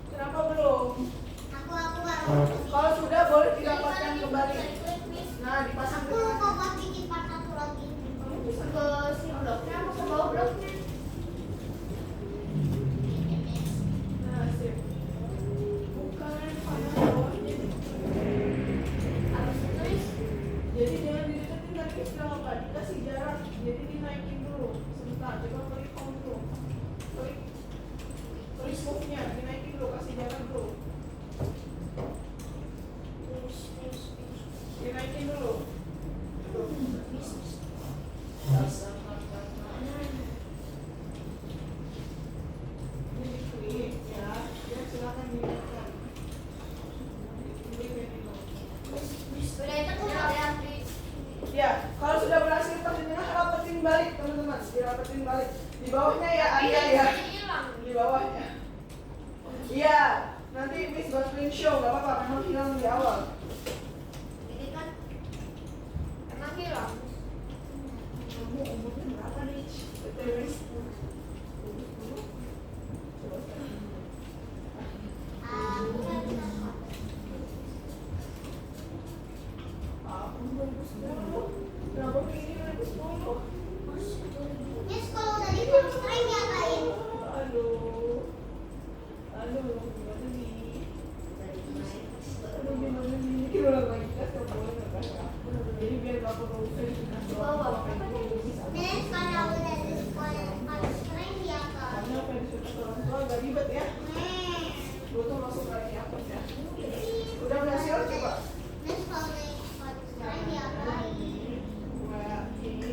Kenapa belum? Aku baru. Kalau sudah boleh didapatkan kembali. Klik, Miss. Nah, dipasang Aku ke mau bikin part satu lagi. kamu bisa Ke si bloknya, aku ke bawah bloknya. Nah, sip. Bukan pada bawahnya. Harus itu, Miss. Jadi jangan dideketin lagi sudah apa? Dikasih jarak. Jadi dinaikin dulu. Sebentar, coba klik home dulu. Klik move-nya, dinaikin dulu, kasih jarak dulu. Dinaikin dulu. Ini diklik ya. Ya silakan dinaikkan. Udah itu tuh ada di Ya, kalau sudah berhasil pas di tengah, rapetin balik teman-teman. Dirapetin balik. Di bawahnya ya ada ya. hilang. Di bawahnya. Iya, nanti Miss bantuin show, gak apa-apa, memang hilang di awal. Ini kan emang hilang. Kamu umurnya berapa nih? Betul, Miss. Coba sekarang. Aku kan bisa. Aku 2010. Kenapa ini 2010? Miss, kalau udah di constraint diapain? Aduh, gimana nih? Gimana nih? Kita ulang lagi, kita boleh nggak Kak? Jadi biar nggak perlu dikasih Bawah. waktu. Miss, kalau udah di constraint diapain? Karena apa yang disuruh orang tua agak ribet ya. Gue tuh masuk lagi apa ya? Udah berhasil coba. Miss, kalau udah di constraint diapain? Dua, ini,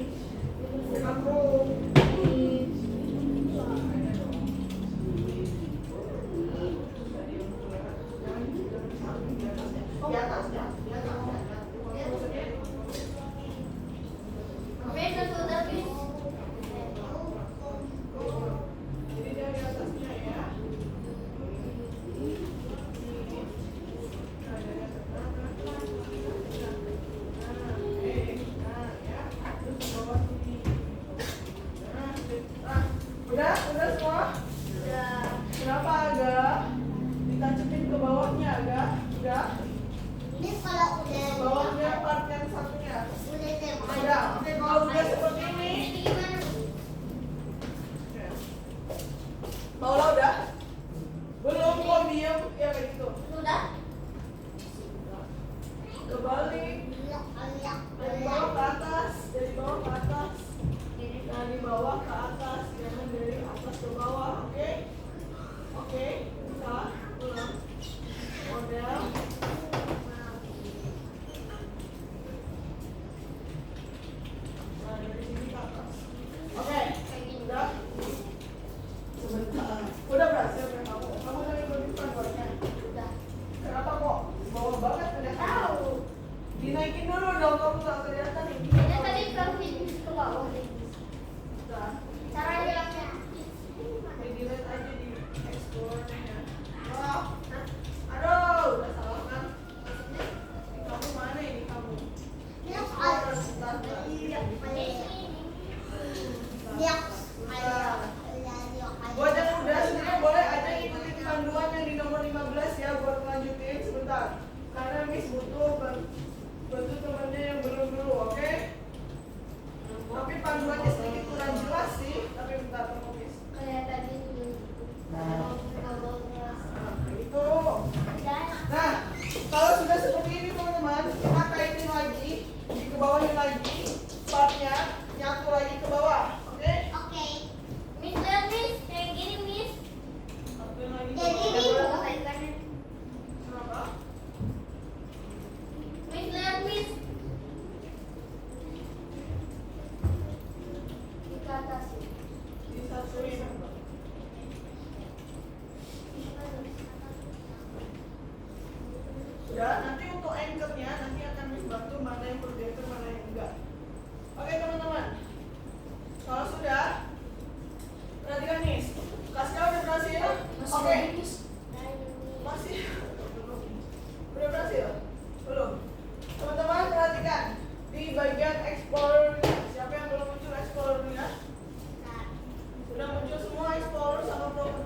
aku, di atas ya, di atas. Miss, sudah Miss. Jadi dia di atasnya ya. Udah semua? Udah. Kenapa agak ditancepin ke bawahnya agak? Udah? Miss, kalau udah Bawahnya part yang satunya. udah deh. Udah. Kalau udah seperti ini, Ini gimana? Paula udah? Belum kok diem ya kayak gitu. Sudah? Kebalik. Dari bawah ke atas, dari bawah ke atas. Dari bawah ke atas, jangan dari atas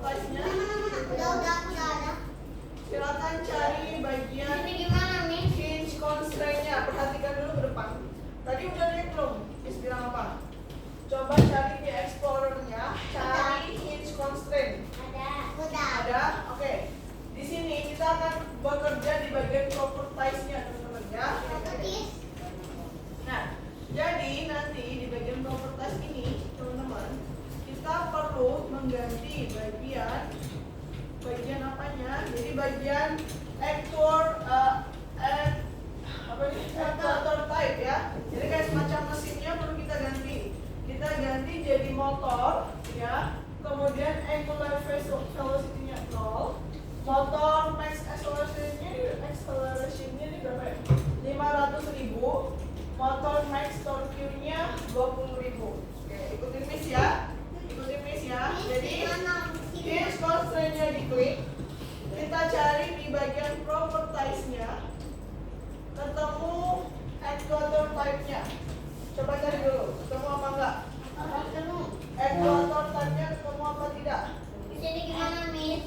propertiesnya. Udah ada. Silakan cari bagian Ini gimana nih? hinge constraint-nya. Perhatikan dulu ke depan. Tadi udah lihat belum? Is bilang apa? Coba cari di Explorer-nya, cari hinge constraint. Udah. Ada? Oke. Di sini kita akan bekerja di bagian properties-nya, teman-teman ya. Nah, jadi nanti di bagian properties ini, teman-teman, kita perlu mengganti bagian apanya? Jadi bagian actuator type ya. Jadi kayak semacam mesinnya perlu kita ganti. Kita ganti jadi motor ya. Kemudian angular velocity-nya 0. Motor max acceleration-nya ini berapa ya? 500.000. Motor max torque-nya 20.000. Oke, ikutin Miss ya. Jadi hinge constraint-nya diklik. Kita cari di bagian properties-nya. Ketemu actuator type-nya. Coba cari dulu, ketemu apa enggak? Actuator type-nya ketemu apa tidak? Di sini gimana, Miss?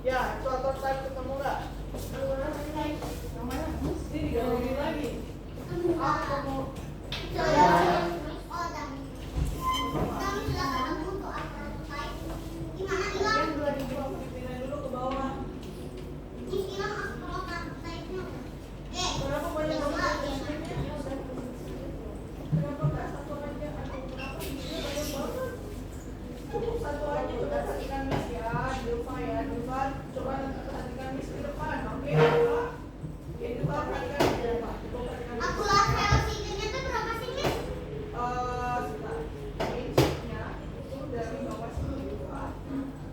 Ya, actuator type ketemu enggak? Yang mana? Mesti digabungin lagi. Ketemu. Bagian 2000 aku dipindahin dulu ke bawah. Kenapa banyak banget? Kenapa nggak satu aja? Kenapa di sini banyak banget? Cukup satu aja. Coba perhatikan Miss ya, Dilva ya, Dilva. Coba perhatikan Miss ke depan, oke? Dilva. Ya, Dilva perhatikan Miss ke depan. Coba perhatikan Miss. Sebentar. Range-nya itu dari bawah sini Dilva.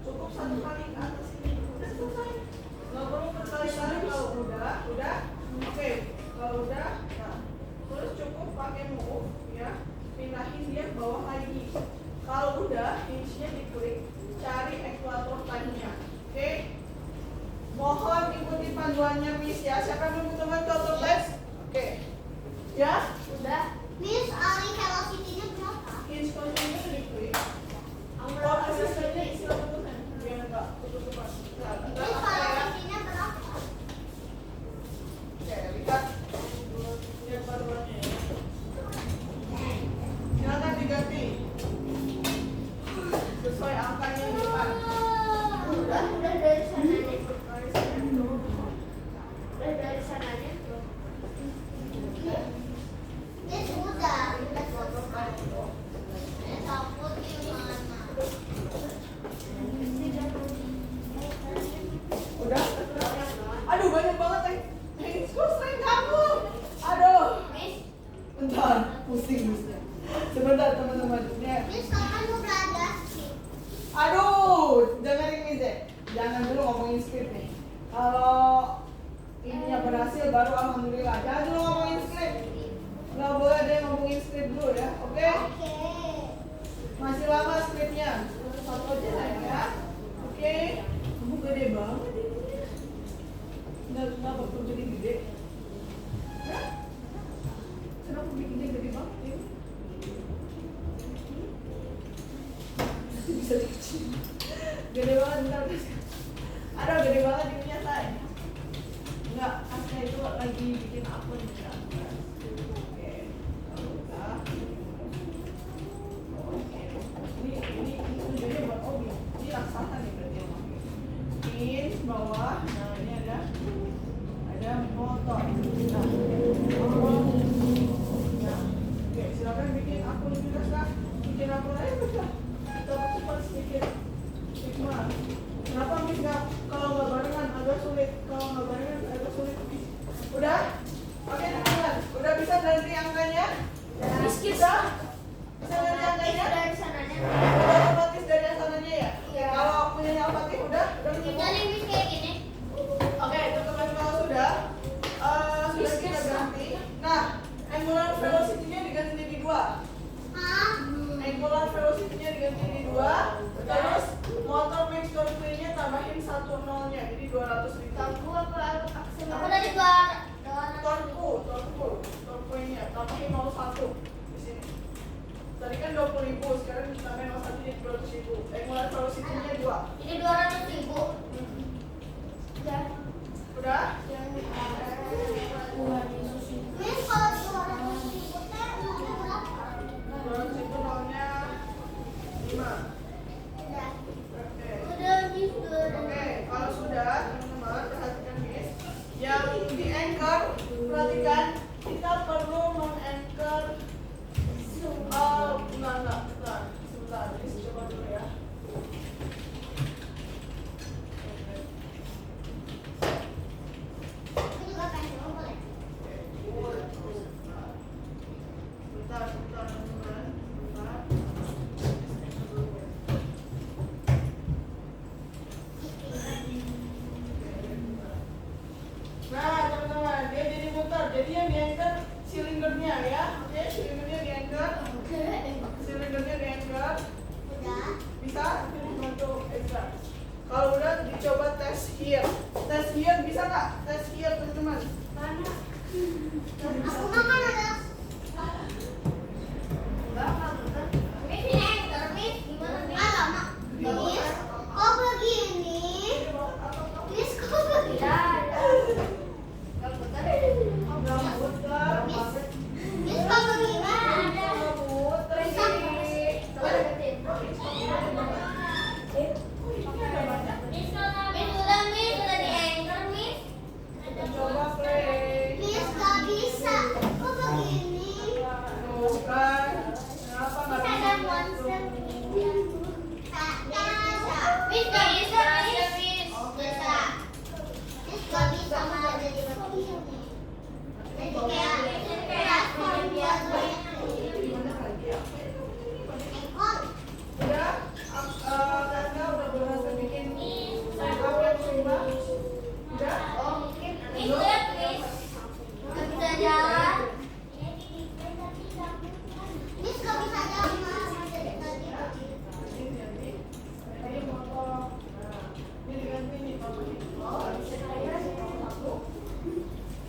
Cukup satu kali ke atas ini. Udah selesai. Nggak perlu berkali-kali kalau udah. Oke, kalau udah, nah, terus cukup pakai move ya, pindahin dia ke bawah lagi. Kalau udah, hinge-nya diklik, cari actuator type-nya. Oke, mohon ikuti panduannya Miss ya. Siapa yang membutuhkan actuator type? Oke, ya, udah. Miss, Ali velocity-nya berapa? Hinge constraint-nya diklik. Oh, asistennya istilah betulan. Biar enggak tutup-tutupan. Miss, velocity-nya berapa? Oke, lihat panduannya ya. Silakan diganti sesuai angkanya di depan. Udah dari sananya. Dari sini dulu. Udah dari sananya tuh. Miss, udah selesai. Takut gimana? Udah? Aduh, banyak banget yang sering kamu. Aduh. Miss, Bentar, pusing Miss-nya. Sebentar teman-teman. Nih. Miss, kapan mau beradaptasi? Aduh, dengerin Miss deh. Jangan dulu ngomongin script nih. Kalau ininya berhasil baru alhamdulillah. Jangan dulu ngomongin script. Nggak boleh deh ngomongin script dulu ya, oke? Oke. Masih lama scriptnya. Satu aja lah ya. Oke. Kamu gede banget ininya. Kenapa perlu jadi gede? Hah? Kenapa bikinnya gede banget ini? Bisa dikecil. Gede banget bentar. Aduh, gede banget ininya say. Enggak, asnya itu lagi bikin akun ya. Oke. Kalau udah. Oke. Ini tujuannya buat Obi. Ini raksasa nih berarti yang pakai. In bawah. Nah, ini ada motor. Nah, oke, silakan bikin akun juga kak. Bikin akun aja udah. Cepat sedikit. Hikmah. Kenapa Miss kalau nggak barengan agak sulit? Kalau nggak barengan agak sulit. Udah? Oke teman-teman, udah bisa ganti angkanya? Miss, Bisa? Bisa ganti angkanya? Dari sananya. Udah otomatis dari asalnya ya? Iya. Kalau punya Al-Fatih udah ketemu? Jadi Miss kayak gini. Oke, teman-teman kalau sudah kita ganti. Nah, angular velocity-nya diganti jadi 2. Hah? Angular velocity-nya diganti jadi 2. Terus motor max torque-nya tambahin 1 0-nya, jadi 200.000. Aku dari luar. Torque-nya tambahin 01 di sini. Tadi kan 20.000, sekarang tambahin 01 jadi 200.000. 200.000. Mulai velocity-nya 2. Ini 200.000. Udah? Miss, kalau 200.000 teh nolnya berapa? 200.000 nolnya 5. Udah. Oke. Udah, Miss. Oke, kalau sudah, teman-teman perhatikan Miss. Yang di anchor, perhatikan kita perlu men-anchor. Enggak. Sebentar. Miss coba dulu ya. Aku juga pengen boleh. Sebentar, teman-teman. Sebentar. Nah, teman-teman, dia jadi muter. Jadi yang diangkat silindernya ya. Oke, silindernya diangkat. Silindernya diangkat. Udah. Bisa? Bantu Ezra. Kalau udah dicoba tes here. Tes here bisa nggak? Tes here teman-teman. Mana? Aku makan ada. Miss, ini anchor, Miss. Gimana, Miss? Alamak. Miss, kok begini? Miss, kok begini? Nggak muter. Miss, kok begini? Nggak muter. Miss, udah di anchor, Miss. Coba play. Miss, gak bisa. Kok begini? Tuh kan. Kenapa nggak Miss, bisa? ada monster. Tak bisa. Miss, gak bisa, Miss. Bisa. Miss, gak bisa malah jadi begini. Jadi kayak akun biasa. Gimana lagi ya? Ekor. Udah? Karena udah berhasil bikin setup yang coba. Udah? Miss, udah, Miss. Gak bisa jalan. Miss, gak bisa jalan. Ini motor. Ini diganti nih kalau ini. Satu.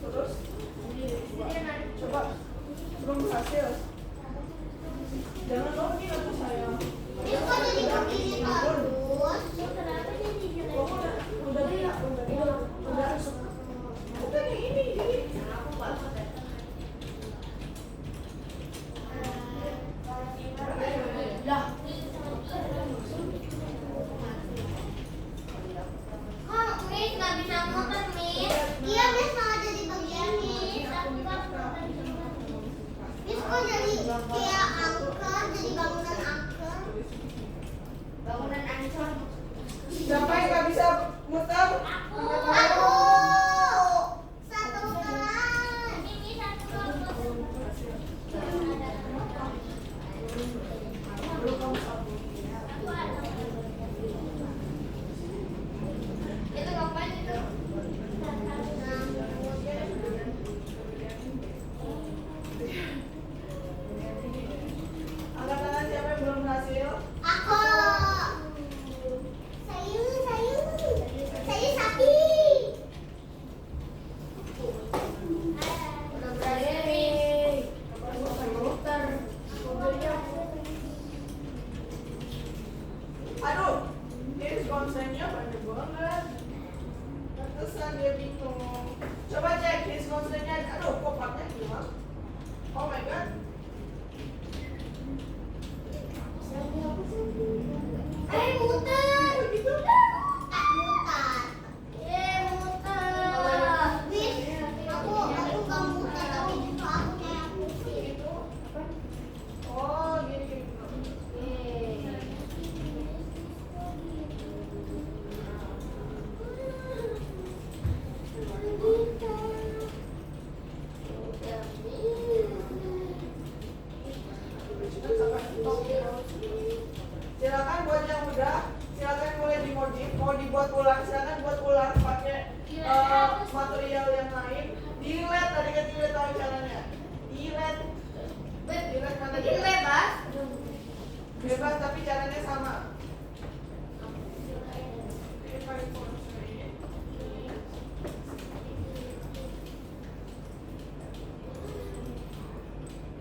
Terus coba belum berhasil. Jangan login aku sayang. Miss, kok jadi begini terus? Udah nih ini jadi. Kok Miss gak bisa muter, Miss? Iya, Miss malah jadi begini. Miss, kok jadi kayak angker, jadi bangunan angker? Bangunan angker. Siapa yang nggak bisa muter? Aku. Satu kelas. Ini satu kelas. Itu ngapain itu? Angkat tangan siapa yang belum berhasil? Aku. Saya sapi. Udah berhasil. Aduh, ini konsennya banyak banget. Pantesan dia bingung. Coba cek his konsennya. Aduh, kok partnya hilang? Oh my god. Muter. Begitu? Tak muter. Muter. Miss, aku gak muter tapi justru aku kayak Gitu. Oh, gini. Silakan buat yang udah, silakan boleh dimodif, mau dibuat ulang, silakan buat ulang pakai material yang lain. Delete tadi kan delete tahu caranya. Delete mana bikin dia? bebas. Bebas tapi caranya sama.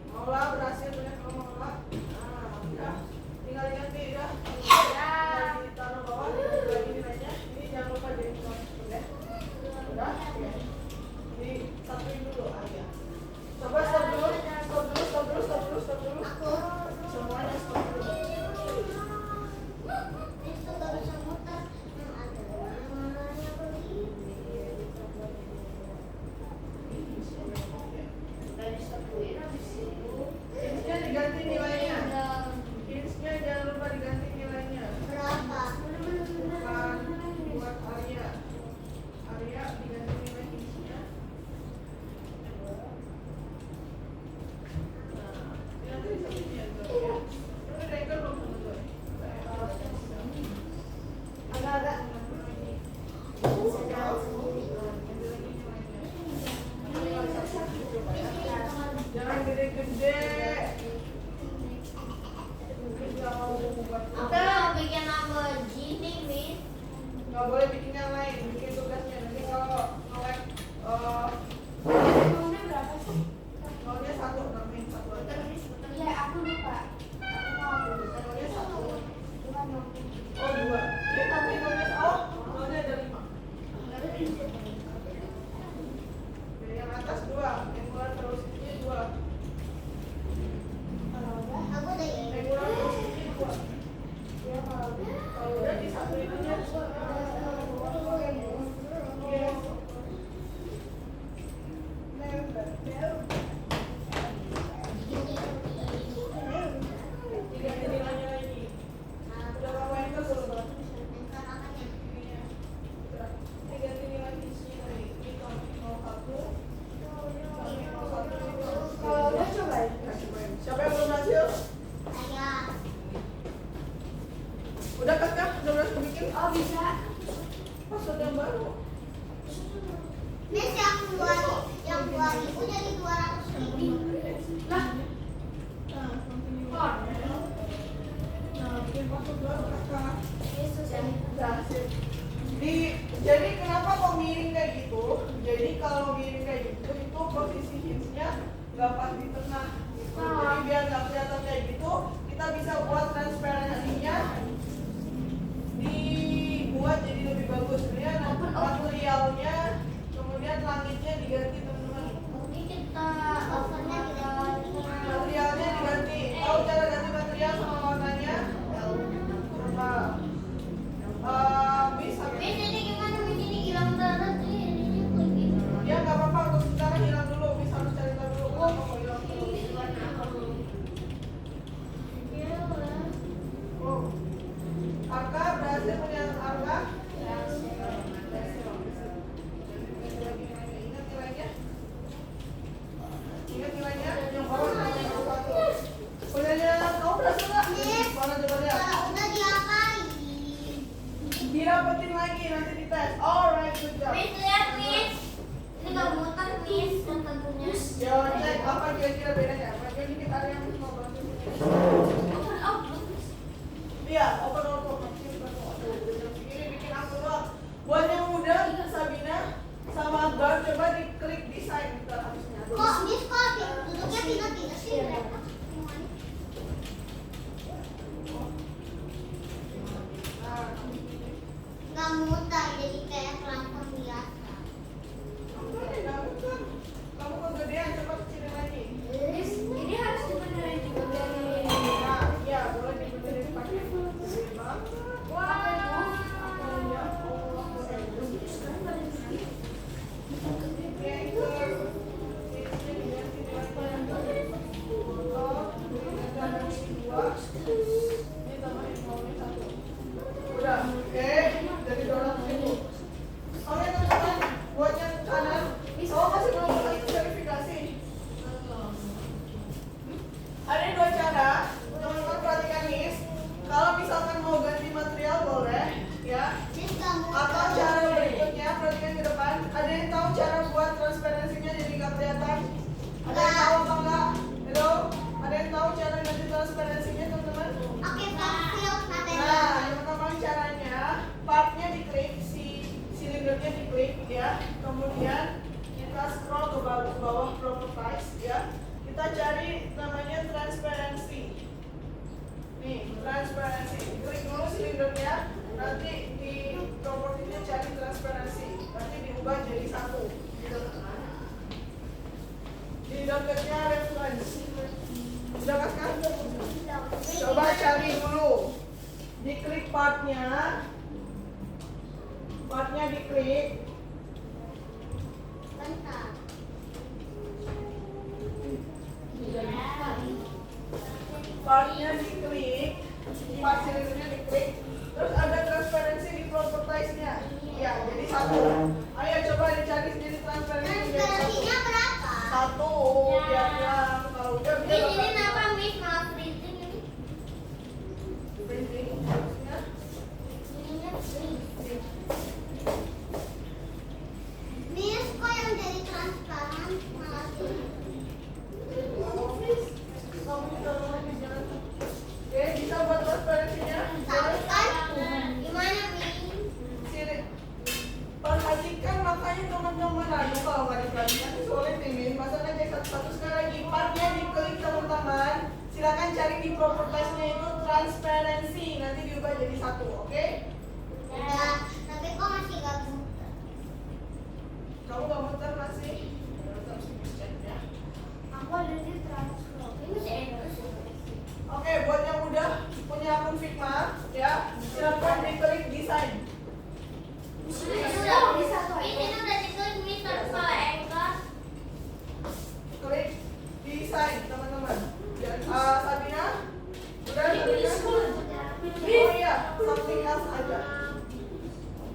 Maulah berhasil punya kamu maulah. Nah, udah. Tinggal diganti udah. nggak boleh bikin yang lain, bikin tugasnya. Nanti kalau nolak Nolnya berapa sih? nolnya satu, nambahin satu aja. Iya, aku lupa. Aku mau. Nolnya satu. Bukan dong. Oh dua. Ya tapi nolnya nolnya ada 5. Yang atas 2, yang keluar terus ini 2. Kalau udah, aku udah Yang ini. keluar terus ini 2. Ya, kalau udah. Kalau udah disatuin aja. Yes. Tiga nilainya lagi. Udah kamu yang terus. Tiga nilai lagi sih. Ini kalau 01. Kalau udah cobain. Siapa yang belum hasil? Saya. Udah kakak, udah berhasil bikin Oh, bisa. password yang baru. Miss yang 2000 jadi 200.000. Lah, Nah, bikin password baru kakak. Yesus ya. Udah, sip. Jadi kenapa kok miring kayak gitu? Jadi kalau miring kayak gitu itu posisi hinge-nya nggak pas di tengah gitu. Jadi biar nggak kelihatan kayak gitu, kita bisa buat transparansinya dibuat jadi lebih bagus. Kemudian materialnya, kemudian langitnya diganti teman-teman. Mungkin kita ovennya diganti. Materialnya diganti. Tahu cara ganti material sama warnanya? Coba. Bisa. Miss, ini gimana? Miss, ini hilang darah sih. Ininya pergi. Ya nggak apa-apa, untuk sekarang hilang dulu. Bisa harus cari tahu dulu kenapa kok hilang dulu. Ya, Oh. Arka berhasil punya Arka? Ingat nilainya? Ingat nilainya? Yang bawah namanya 01. Punyanya kamu berhasil nggak? Mana coba lihat. kalau udah diapain? Dirapetin lagi, nanti dites. Alright, good job. Miss, lihat, Miss. Ini nggak muter, Miss. Dan tentunya. Ya, cek apa kira-kira bedanya. Bagian dikit ada yang mau bantu. Open up, Miss. Iya, open auto. Ini bikin aku doang. Buat yang muda, Sabina sama Akbar, coba diklik desain kita harusnya. Kok, Miss, kok duduknya pindah-pindah sih mereka? Nah, Nggak muter, jadi kayak pelan-pelan biasa. kamu kegedean, coba kecilin lagi. Miss, ini harus dibenerin juga biar Nah, iya, boleh dibenerin pakai gede banget. Udah, oke, jadi 200.000. Oke teman-teman, buat yang kanan, masih belum berhasil verifikasi. Ada 2 cara, teman-teman perhatikan nih. Kalau misalkan mau ganti material boleh, ya. Miss, nggak muter. Atau cara berikutnya, perhatikan ke depan. Ada yang tahu cara buat transparansinya jadi nggak kelihatan? Ada yang tahu apa enggak? Hello? Ada yang tahu cara ganti transparansinya teman-teman? Pakai pensil material. Nah, yang pertama caranya, partnya diklik, silindernya diklik ya. Kemudian kita scroll ke bawah properties ya. Kita cari namanya transparency. Nih, transparency. Klik dulu silindernya, nanti di propertinya cari transparency. Nanti diubah jadi 1. Di dekatnya reference. Sudah kan? Coba cari dulu. Diklik partnya diklik. Bentar. Partnya diklik, part silindernya diklik, terus ada transparansi di propertiesnya. Ya, jadi 1. Ayo coba dicari sendiri transparansi jadi 1. Transparansinya berapa? 1, biar bilang kalau udah Miss, biar ini kenapa Miss malah freezing ini? printing harusnya. Ininya freezing. Miss, kok yang jadi transparan malah freezing? Kamu bisa lagi jalan. Oke, bisa buat transparansinya. Tapi kan gimana Miss? propertiesnya itu transparency, nanti diubah jadi satu, oke? Udah, tapi kok masih gak muter? Kamu gak muter masih? Terus cek ya. Aku ada di transfer. Ini masih enak. Oke, buat yang udah punya akun Figma, ya, silakan diklik desain. Ini udah diklik Mister Eka. Klik desain, teman-teman. Dan Sabina, udah Sabina? Oh iya, something else aja.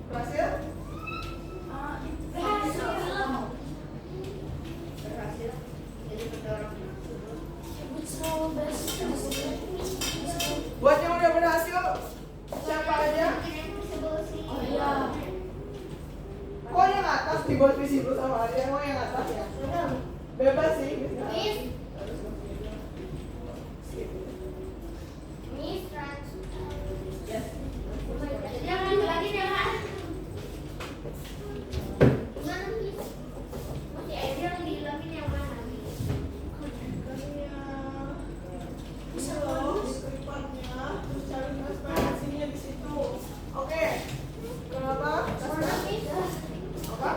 Berhasil? Berhasil. Jadi mendorong. Buat yang udah berhasil, siapa aja? Oh iya. Kok yang atas dibuat visible sama dia? Emang yang atas ya? Bebas sih. Bisa. Miss transfer. Yes. Jangan lagi jangan. Gimana Miss? Masih ada yang dihilangin yang mana Miss? Bisa loh, kelipatnya, terus cari transparansinya di situ. Oke. Kenapa? Warna Miss. Apa?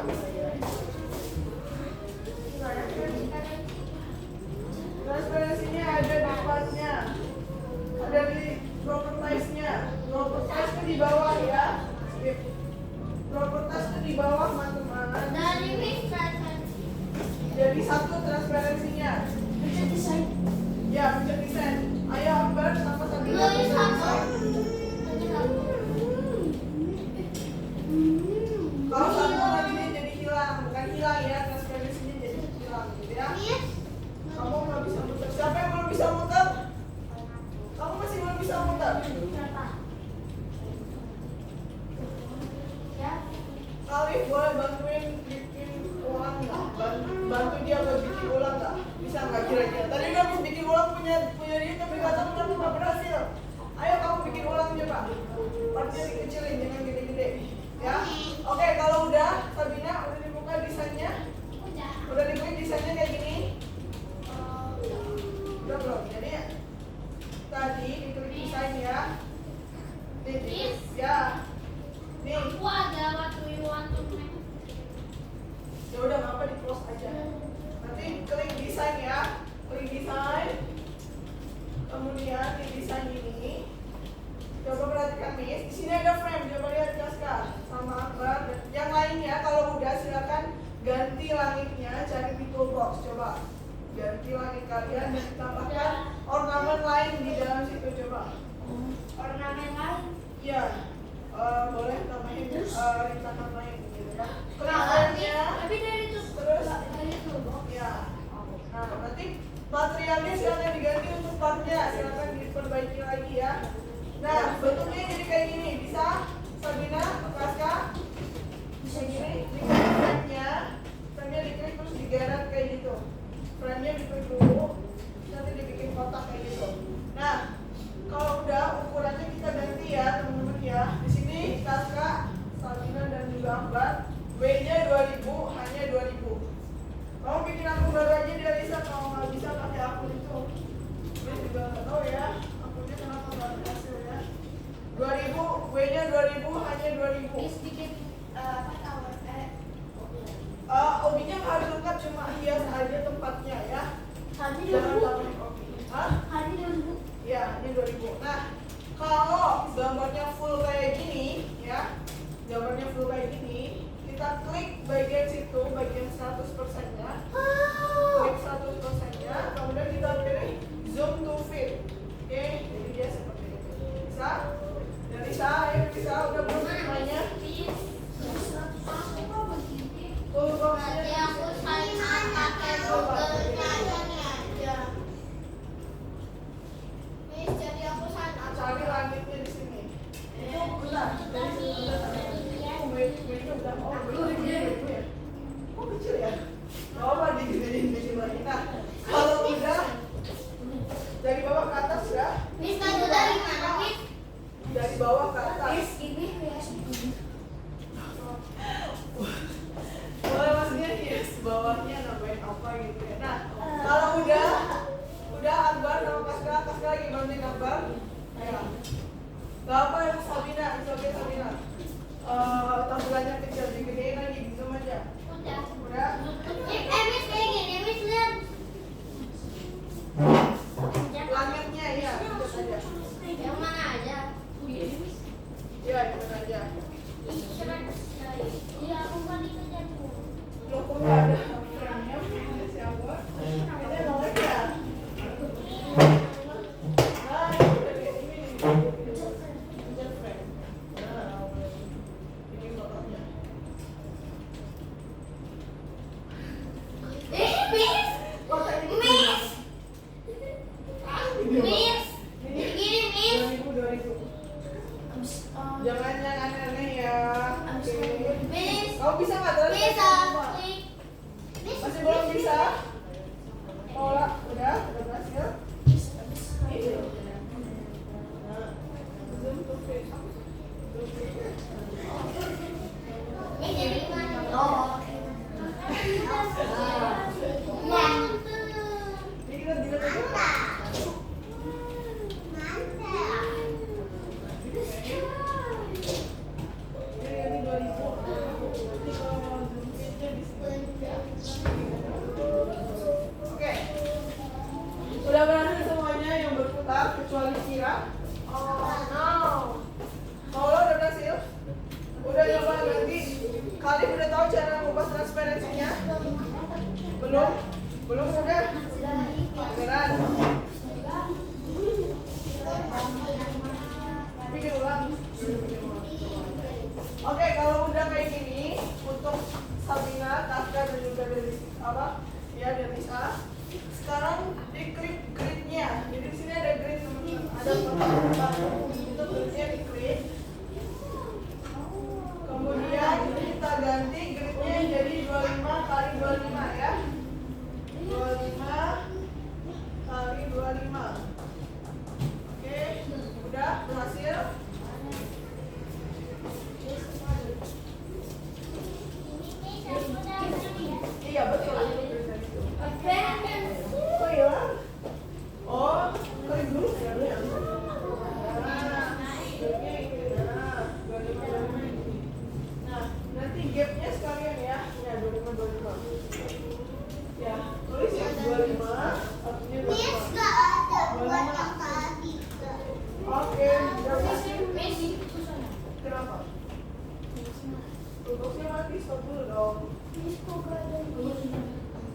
Transparansinya ada di partnya, ada di propertiesnya. Properties itu di bawah ya. Skip. Properties itu di bawah teman-teman. Dari Miss transfer. Jadi satu transparansinya. Ya, pencet desain. Ayo Akbar sama Sabina. Nulis pencet satu. desain. Nulis satu. Kalau satu lagi dia jadi hilang, bukan hilang ya, transparansinya jadi hilang gitu ya. Miss. Kamu nggak bisa muter. Siapa yang belum bisa muter? Kamu masih belum bisa muter. Berapa? Ya. Kali boleh bantuin bikin ulang nggak? Bantu dia buat bikin ulang nggak? Bisa nggak kira-kira? Tadi udah mau bikin ulang punya dia tapi nggak tahu kenapa nggak berhasil. Ayo kamu bikin ulang coba. Partnya dikecilin, jangan gede-gede. Ya. Oke, kalau udah, Sabina udah dibuka desainnya. Udah. Udah dibuka desainnya kayak gini. Udah belum? Jadi tadi diklik desain ya. Nih, ya. Nih, Aku ada what do you want to make? ya udah nggak apa di close aja. Nanti klik desain ya. Klik desain. Kemudian di desain ini, coba perhatikan Miss. Di sini ada frame. Coba lihat Kaska sama Akbar. Yang lainnya kalau udah silakan ganti langitnya, cari di toolbox. Coba ganti langit kalian dan tambahkan ornamen lain di dalam situ. Coba. Ornamen lain. Iya. Boleh tambahin rintangan lain gitu ya. Klik Nah, frame-nya. tapi dari itu Terus dari itu. ya. Nah, nanti materialnya silakan diganti untuk partnya, silakan diperbaiki lagi ya. Nah, bentuknya jadi kayak gini, bisa Sabina, Kaska, bisa gini, diklik frame-nya, frame-nya diklik terus digeret kayak gitu. Frame-nya diklik dulu, nanti dibikin kotak kayak gitu. Nah, kalau udah ukurannya kita ganti ya teman-teman ya. Di sini Kaska, Sabina dan juga Akbar, W-nya 2000, hanya 2000. Kamu bikin akun baru aja dia bisa, kalau nggak bisa pakai akun itu. Dia juga nggak tahu ya, akunnya kenapa nggak berhasil ya. 2000, W-nya 2000, hanya 2000. Miss bikin apa tower? Obinya nggak harus lengkap, cuma hias aja tempatnya ya. Tadi Jangan dulu. tambahin obi. Hah? Tadi dulu. Ya, ini 2000. Nah, kalau gambarnya full kayak gini, ya, gambarnya full kayak gini, kita klik bagian situ, bagian 100%-nya, klik 100%-nya, kemudian kita pilih zoom to fit. Oke, jadi dia seperti itu. Bisa? Ya bisa, ya bisa. Udah belum semuanya? Toolbox-nya Nanti aku sign pakai Google-nya aja nih aja. Miss, jadi aku sign up. cari langitnya di sini. Itu benar. Dari sini udah. Oh, W-nya udah. Oh, belum ya. Kok kecil ya? Gak apa digedein lagi. Nah, kalau udah dari bawah ke atas ya, Miss, kamu dari mana, Miss? dari bawah ke atas. Miss, ini ya. Boleh maksudnya yes, bawahnya nambahin apa gitu ya. Nah, kalau udah Akbar sama Kaska sekali lagi bantuin gambar. Ya. Gambar Sabina, Sabina. Tampilannya kecil, digedein lagi, zoom aja. Udah. Miss kayak gini, Miss lihat. Langitnya ya, lihat aja. Yang mana aja? Ya, yang mana aja. Iya, aku balik aja dulu. Lo kok nggak ada frame-nya? Siapa? Ini mau aja. Nah, ini udah kayak ini nih. Ini frame. Nah, ini fotonya. Miss! Foto ini. Miss! Ini Miss! Ini Gini, Miss. 2000. Jangan yang aneh-aneh ya. Oke. Miss! Kamu bisa nggak terus? Bisa. Masih belum bisa? Pola, udah berhasil. Ini. Nah, zoom to face. Zoom to face. Miss jadi gimana? Oh. Ya. Ini kita dilihat aja. Ini 2000. Nanti kalau mau zoom in-nya di sini. Oke. Udah berhasil semuanya yang berputar kecuali Kira. Oh no. Paula udah berhasil? Udah nyoba nanti. Kalian udah tahu cara mengubah transparansinya? Belum? Belum udah? Beneran? Bikin ulang. Oke, kalau udah kayak gini untuk Sabina, Kafka dan juga dari apa? Ya dari A. Sekarang diklik gridnya. Jadi di sini ada grid teman-teman. Ada kotak-kotak. Itu gridnya diklik. Kemudian kita ganti gridnya jadi 25 kali 25 ya. 25 kali 25. Oke, udah berhasil. Iya betul. Oh iya. Oh, klik dulu ya. Nah, nanti gapnya sekalian ya. Ya 25. Ya, tulis ya 25. Artinya 25. Nggak ada buat yang tadi. Oke, udah berhasil. Miss. Kenapa? Tutusnya mati, stop dulu dong. Miss kok gak ada ini?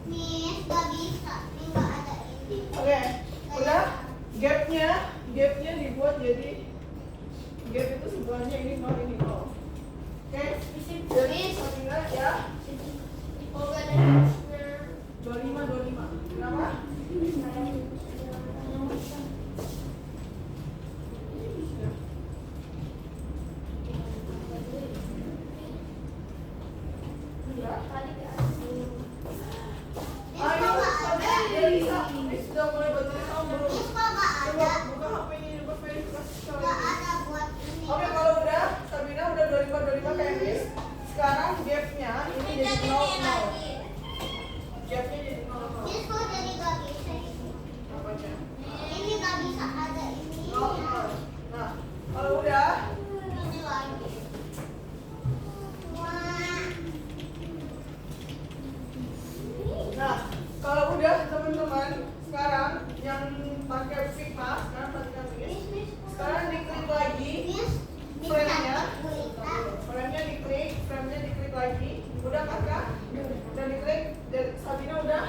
Miss gak bisa, ini gak ada ini. Oke, udah gapnya dibuat jadi gap itu sebelahnya ini nol ini nol. Oke, jadi Sabina ya Kok gak ada Miss-nya? 25. Kenapa? Ayo, Sabina bisa. Ini sudah mulai bantuin kamu belum? Miss kok gak Coba ada? buka HP-nya, coba verifikasi sekali. Gak ada buat ini. Oke, kalau udah, Sabina udah 25 kayak Miss. Sekarang gapnya ini jadi 0. Gapnya jadi 0. Miss kok jadi gak bisa? Apanya? Ini gak bisa ada ini. 0. Nah, kalau udah, Ini lagi. Wah. nah kalau udah teman-teman, sekarang yang pakai Figma, sekarang pakai Miss. Sekarang diklik lagi Miss, frame-nya. gurita. Frame-nya diklik lagi. Udah kakak? Udah diklik. Dan Sabina udah?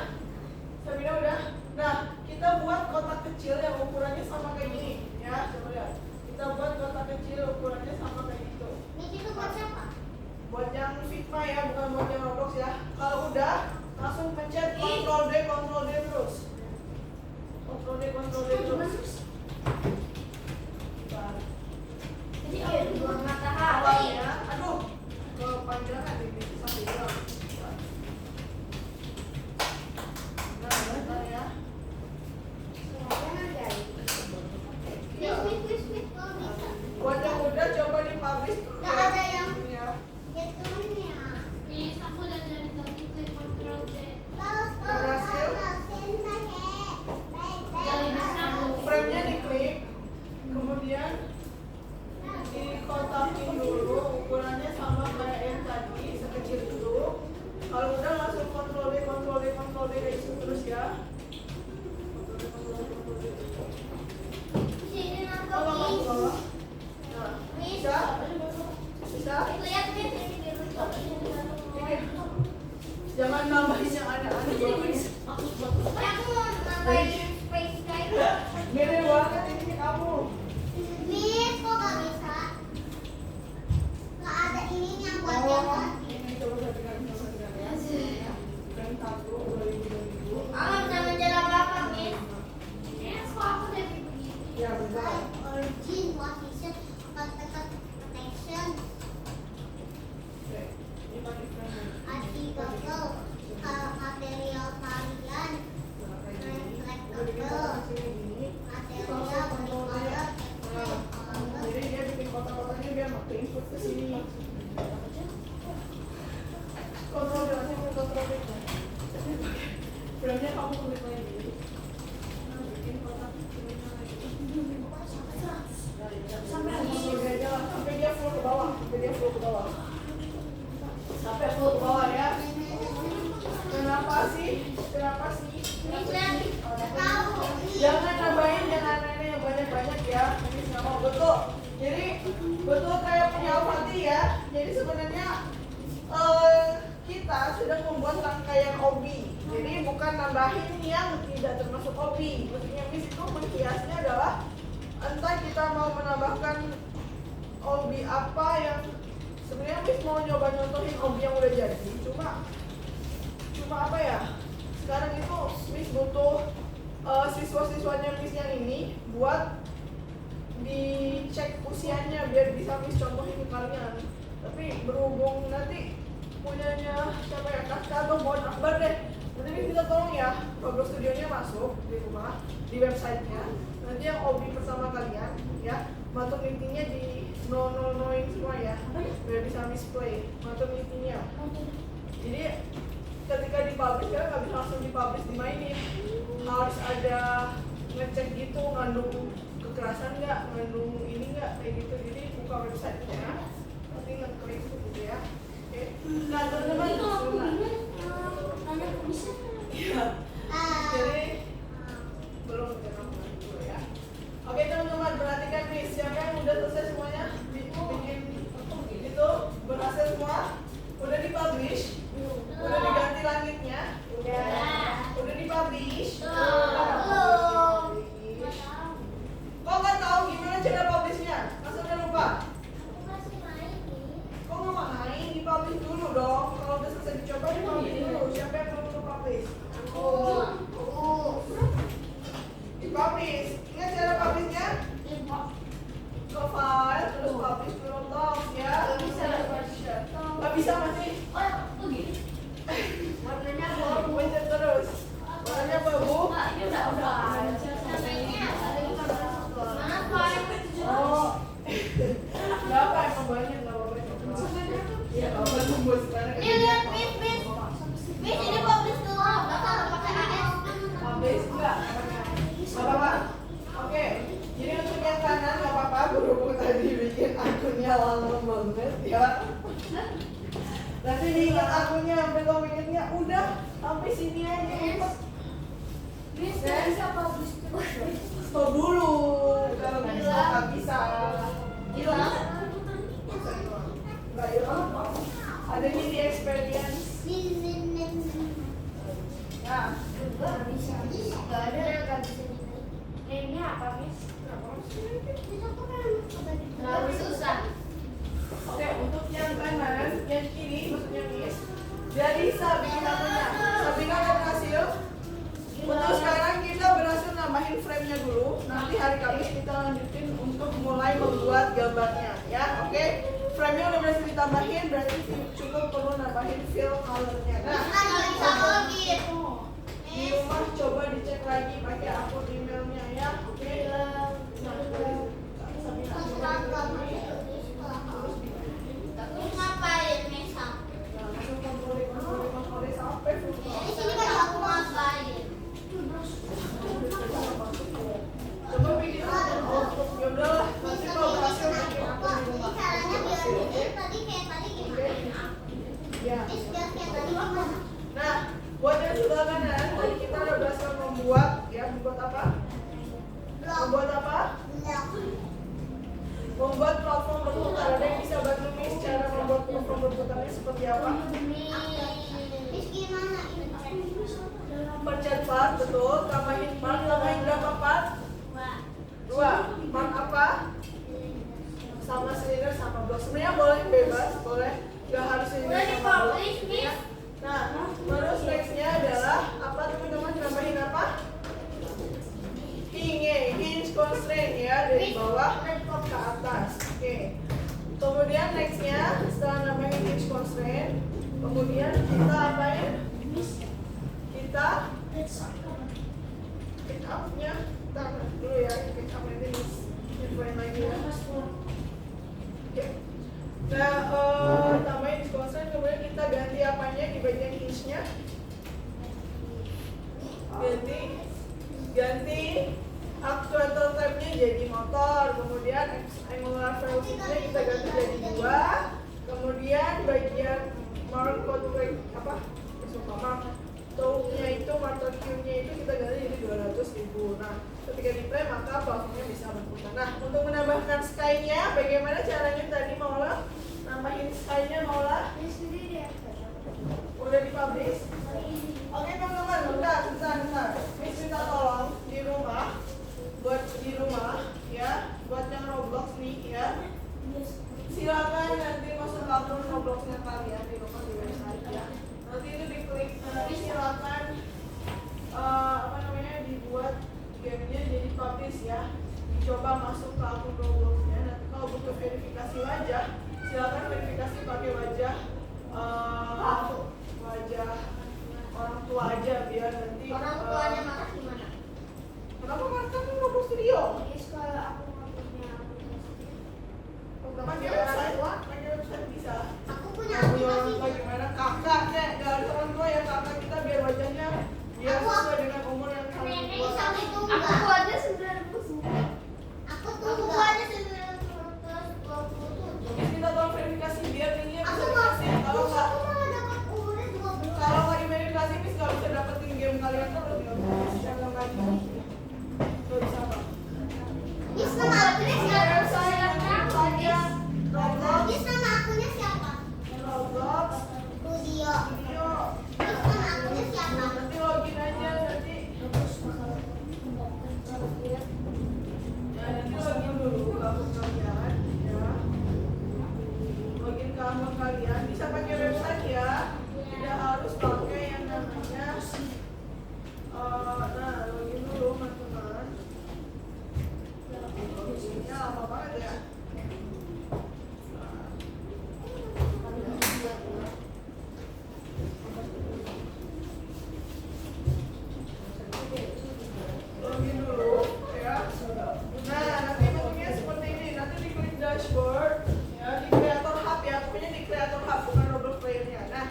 Nah, kita buat kotak kecil yang ukurannya sama kayak gini. Ya, coba lihat. Kita buat kotak kecil ukurannya sama kayak gitu. Miss itu buat siapa? Buat yang Figma ya, bukan buat yang Roblox ya. Kalau udah, langsung pencet Ctrl D terus. Ctrl D terus. Bentar. Ini dua matahari. Awalnya, aduh, kepanjangan ini sampai hilang. Bentar ya. Miss, kok bisa? Buat yang udah coba dipublish dulu. Nggak ada yang ya. jatuhnya. Miss, aku udah dari tadi klik Ctrl Z. Terus Berhasil? kalau sen pakai. Jadi bisa. Frame-nya di kotak-kotaknya biar ke input ke sini. Kontrol jalannya mau kontrol itu. Filmnya kamu klik lagi. Bikin kotak filmnya lagi. Sampai aja lah, sampai dia full ke bawah, sampai full ke bawah ya. Kenapa sih? Jangan nambahin, jangan yang banyak-banyak ya. Ini nggak mau betul. Jadi betul kayak punya Al-Fatih ya. Jadi sebenarnya kita sudah membuat rangkaian obi. Jadi bukan nambahin yang tidak termasuk obi. Maksudnya Miss itu menghiasnya adalah entah kita mau menambahkan obi apa yang sebenarnya Miss mau nyoba nyontohin obi yang udah jadi. Cuma apa ya? Sekarang itu Miss butuh siswa-siswanya Miss yang ini buat dicek usianya biar bisa Miss contohin ke kalian. Tapi berhubung nanti punyanya siapa ya, Kakak atau Mohon Akbar deh. Nanti Miss bisa tolong ya, Progress Studionya masuk di rumah, di websitenya. Nanti yang hobi bersama kalian ya, matur meetingnya di no-in semua ya, biar bisa Miss play matur meetingnya. Jadi ketika dipublish kan nggak bisa langsung dipublish dimainin, harus ada ngecek gitu ngandung kekerasan nggak, ngandung ini nggak, kayak gitu. Jadi buka websitenya, nanti ngeklik gitu ya. Oke. Nah teman-teman ya. Jadi belum dulu ya. Oke teman-teman, perhatikan nih, siapa yang udah selesai semuanya bikin itu berhasil semua, udah dipublish. Udah diganti langitnya? Udah dipublish? Kok nggak tahu gimana cara publishnya? Masa udah lupa? Kok nggak main? Dipublish dulu dong. Kalau udah selesai dicoba, dipublish dulu. Siapa yang belum publish? Dipublish. Ingat cara publishnya? Ke file, terus publish dulu dong ya. Nggak bisa masih? Warnanya abu, pencet terus. Warnanya abu. Oh, nggak apa, emang banyak, nggak apa-apa. Iya, nggak apa-apa, tunggu sekarang. Lihat, Miss, ini publish dulu. Bakal pakai AS. Publish nggak? Nggak apa-apa. Oke, jadi untuk yang kanan nggak apa-apa. Berhubung tadi bikin akunnya lama banget ya. Nanti diingat akunnya, sampai lo ingetnya udah sampai sini aja. Bisa publish terus. Stop dulu. Kalau bisa nggak bisa. Hilang. Nggak hilang. Ada di experience. Nah, Nggak ada yang nggak bisa Ini apa, Miss? Terlalu susah. oke, untuk yang kanan, yang kiri, maksudnya Miss. Jadi Sabina punya. Sabina udah berhasil. Untuk sekarang kita berhasil nambahin frame-nya dulu. Nanti hari Kamis kita lanjutin untuk mulai membuat gambarnya, ya. Oke. Frame-nya udah berhasil ditambahin, berarti cukup perlu nambahin fill color-nya. Nah, di rumah coba dicek lagi pakai akun emailnya ya. Oke. Terus ngapain, Mesa? Langsung kontrol sampai full. Di sini kan aku ngapain? Coba bikin untuk yaudahlah. Nanti kalau berhasil bikin akun di rumah. Caranya biar tadi kayak tadi gimana? Ya. Kayak tadi gimana? Nah, buat yang sebelah kanan, tadi kita udah berhasil membuat apa? Membuat apa? Membuat platform berputar. Ada yang bisa bantu Miss cara membuat platform berputarnya seperti apa? Terus gimana ini? Pencet part, betul. Tambahin part, tambahin berapa part? 2. Part apa? Sama silinder sama blok. Sebenarnya boleh bebas, boleh. Gak harus silinder sama blok. Ya. Nah, terus nextnya adalah apa teman-teman? Nambahin apa? Hinge constraint ya, dari bawah ke atas. Oke. Kemudian nextnya setelah nambahin hinge constraint, kemudian kita apain? Kita pick up-nya. Kita dulu ya, pick up nanti infoin lagi ya. Robloxnya? Ganti actuator type-nya jadi motor, kemudian angular velocity-nya kita ganti jadi 2, kemudian bagian mark apa? Mark toe-nya itu, marker Q-nya itu kita ganti jadi 200.000. Nah, ketika di play maka plafonnya bisa berputar. Nah, untuk menambahkan sky-nya, bagaimana caranya tadi Maula? Nambahin sky-nya Maula? Udah dipublish? Oke teman-teman, bentar. Miss minta tolong di rumah, buat di rumah ya, buat yang Roblox nih ya. Silakan nanti masuk ke akun Robloxnya kalian di rumah di website ya. Nanti itu diklik, silakan dibuat gamenya jadi publish ya. Dicoba masuk ke akun Robloxnya. Nanti kalau butuh verifikasi wajah, silakan verifikasi pakai wajah orang tua aja biar nanti Orang tuanya Mark gimana? kenapa Mark kan Roblox Studio? Kalau aku nggak punya Pakai website bisa. Aku punya Punya orang aplikasi. tua gimana? Kakak deh, gak ada orang tua ya kakak kita biar wajahnya biar sesuai dengan umur yang kalian Nenek tua. sama aku tunggal. buatnya 99. Aku tunggalnya 927. Kita tolong verifikasi biar ini yang Aku bisa mau, dikasih. Kalau nggak dapat umurnya 12. kalau nggak diverifikasi Miss nggak bisa dapetin game kalian terus nggak bisa lagi. Nggak bisa apa? Miss, nama akunnya siapa? Roblox, Miss, nama akunnya siapa? Roblox, Studio. video. Miss, nama akunnya siapa? Nanti login aja nanti. Ya nanti login dulu ke akun kalian ya. Login ke akun kalian bisa pakai website ya. Tidak harus pakai yang namanya nah login dulu teman-teman. Loginnya lama banget ya. Login dulu ya. Nah, nanti bentuknya seperti ini. Nanti diklik dashboard ya, di Creator Hub ya. Pokoknya di Creator Hub bukan Roblox Player-nya. Nah,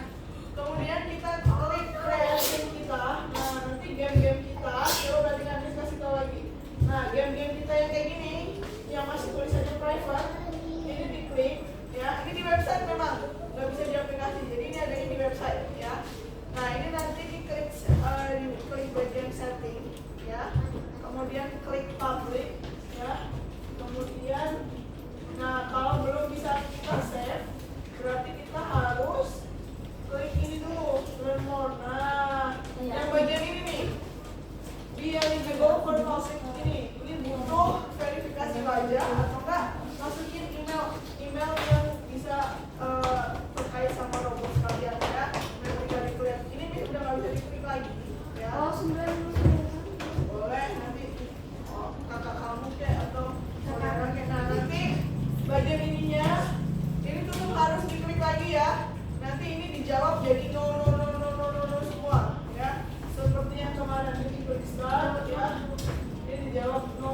kemudian kita klik creation kita. Nah, nanti game-game kita, coba berarti nanti kasih tahu lagi. Nah, game-game kita yang kayak gini, yang masih tulisannya private, ini diklik ya. Ini di website memang, nggak bisa di aplikasi. Jadi ini adanya di website ya. Nah, ini nanti diklik klik bagian setting ya. Kemudian klik public ya. Kemudian nah kalau belum bisa kita save, berarti kita harus klik ini dulu, learn more. Nah, yang bagian ini nih, di eligible for public ini butuh verifikasi wajah atau enggak masukin email yang bisa terkait sama Roblox kalian ya. Nanti bisa diklik. Ini udah nggak bisa diklik lagi ya. Oh, 99. Boleh nanti kakak kamu kayak atau saudara kayak. Nah nanti bagian ininya ini tuh harus diklik lagi ya. Nanti ini dijawab jadi no semua ya. Seperti yang kemarin ini klik start ya. Ini dijawab no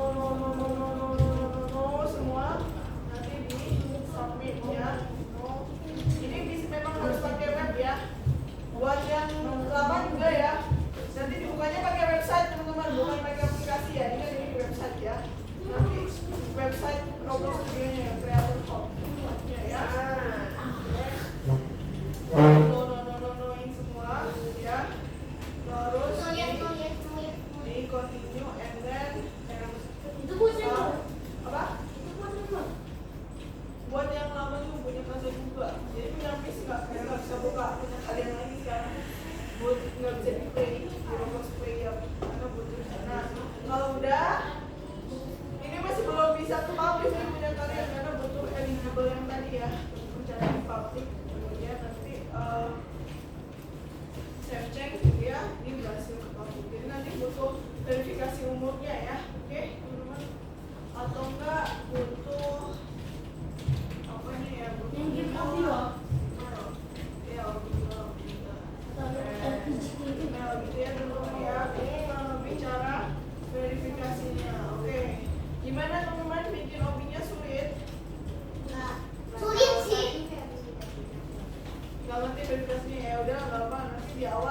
semua. Nanti di submit ya. No. Ini bisa memang harus pakai web ya. Buat yang lama juga ya. Nanti dibukanya pakai website teman-teman, bukan pakai aplikasi ya. Ini di website ya. Nanti website Roblox Studio-nya ya, Creator Hub ya. No-in semua ya. Terus di continue and then Itu punya apa? Buat yang lama juga punya kalian juga. Jadi punya Miss nggak bisa buka punya kalian lagi sekarang. Buat nggak bisa di play di Roblox Play ya, karena butuh. Nah kalau udah ini masih belum bisa ke publish nih punya kalian karena butuh eligible yang tadi ya, rencana di public. Kemudian nanti save check gitu ya, ini berhasil ke public. Jadi nanti butuh verifikasi umurnya ya, oke teman-teman? Atau enggak butuh apa nih ya? Butuh Yang game audio. Ya audio. Nah, gitu ya teman-teman ya. Ini bicara verifikasinya. Oke. Gimana teman-teman bikin OB-nya sulit? Sulit sih. Gak ngerti verifikasinya ya udah nggak apa nanti di awal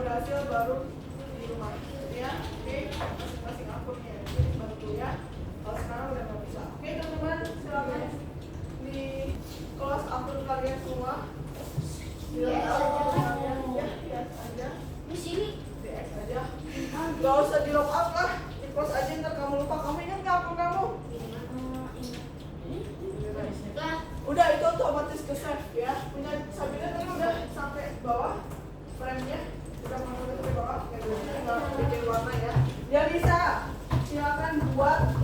berhasil baru di rumah ya. Oke, masing-masing akunnya jadi bantu ya. Kalau sekarang udah nggak bisa. Oke teman-teman, silakan di kelas akun kalian semua. Ya, aja. Di sini. Di X aja. Gak usah di log out lah. Di close aja ntar kamu lupa. Kamu ingat nggak akun kamu? Udah itu otomatis ke save ya. Punya Sabina tadi udah sampai bawah frame-nya. Udah mau sampai bawah. Ya tinggal bikin warna ya. Ya bisa. Silakan buat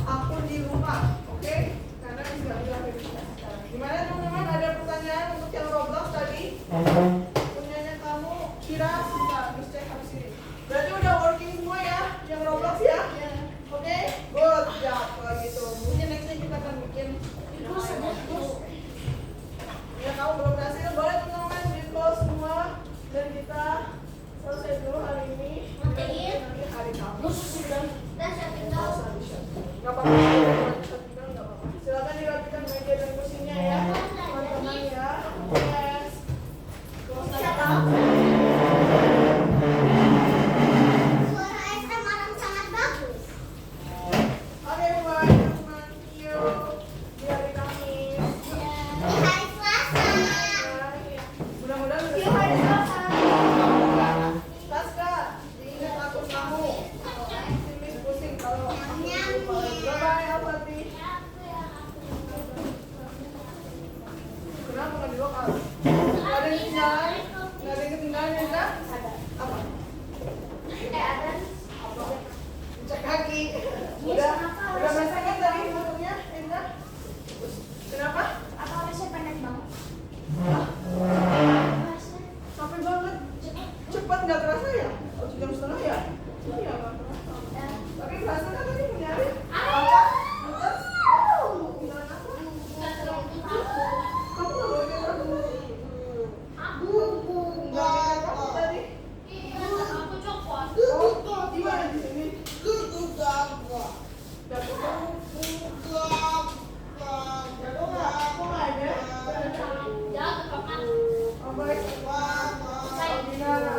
akun di rumah. Oke? Karena ini nggak bisa verifikasi sekarang. Gimana teman-teman? Ada pertanyaan untuk yang Roblox tadi? Punyanya kamu kira bisa cek habis ini. Berarti udah working semua ya yang Roblox ya? Oke? Good job kalau gitu. Mungkin nextnya kita akan bikin ya kamu belum berhasil, boleh teman-teman di close semua dan kita selesai dulu hari ini. Nanti hari Kamis nggak apa-apa, silakan dirapikan meja dan kursinya ya teman-teman ya. Yes. Close aja. Suara SM orang sangat bagus. Oke everyone, thank you. Di hari Kamis. Di hari Selasa. Mudah-mudahan Di udah hari Selasa. Taska, diingat akun kamu. Sini pusing kalau aku lupa lagi. Bye-bye, Alfati. Kenapa nggak di lokal? Nggak ada yang ketinggalan? Nggak ada yang ketinggalan ya, Zah? Apa? Ada. Cek kaki. Udah masak kan tadi fotonya, Indah? Kenapa? Apa harusnya pendek banget? Capek banget. Cepat nggak terasa ya? Oh, 1,5 jam ya? Iya, nggak terasa. Tapi berasa kan tadi menyari? Apa? Betul? Ketinggalan apa? Kamu nggak boleh kayak aku. Nggak kayak aku tadi. Aku copot. Oh, di mana di sini? Jatuh kamu? Jatuh nggak? Aku nggak ada. Jangan ke papan. Oh, baik. Sabina.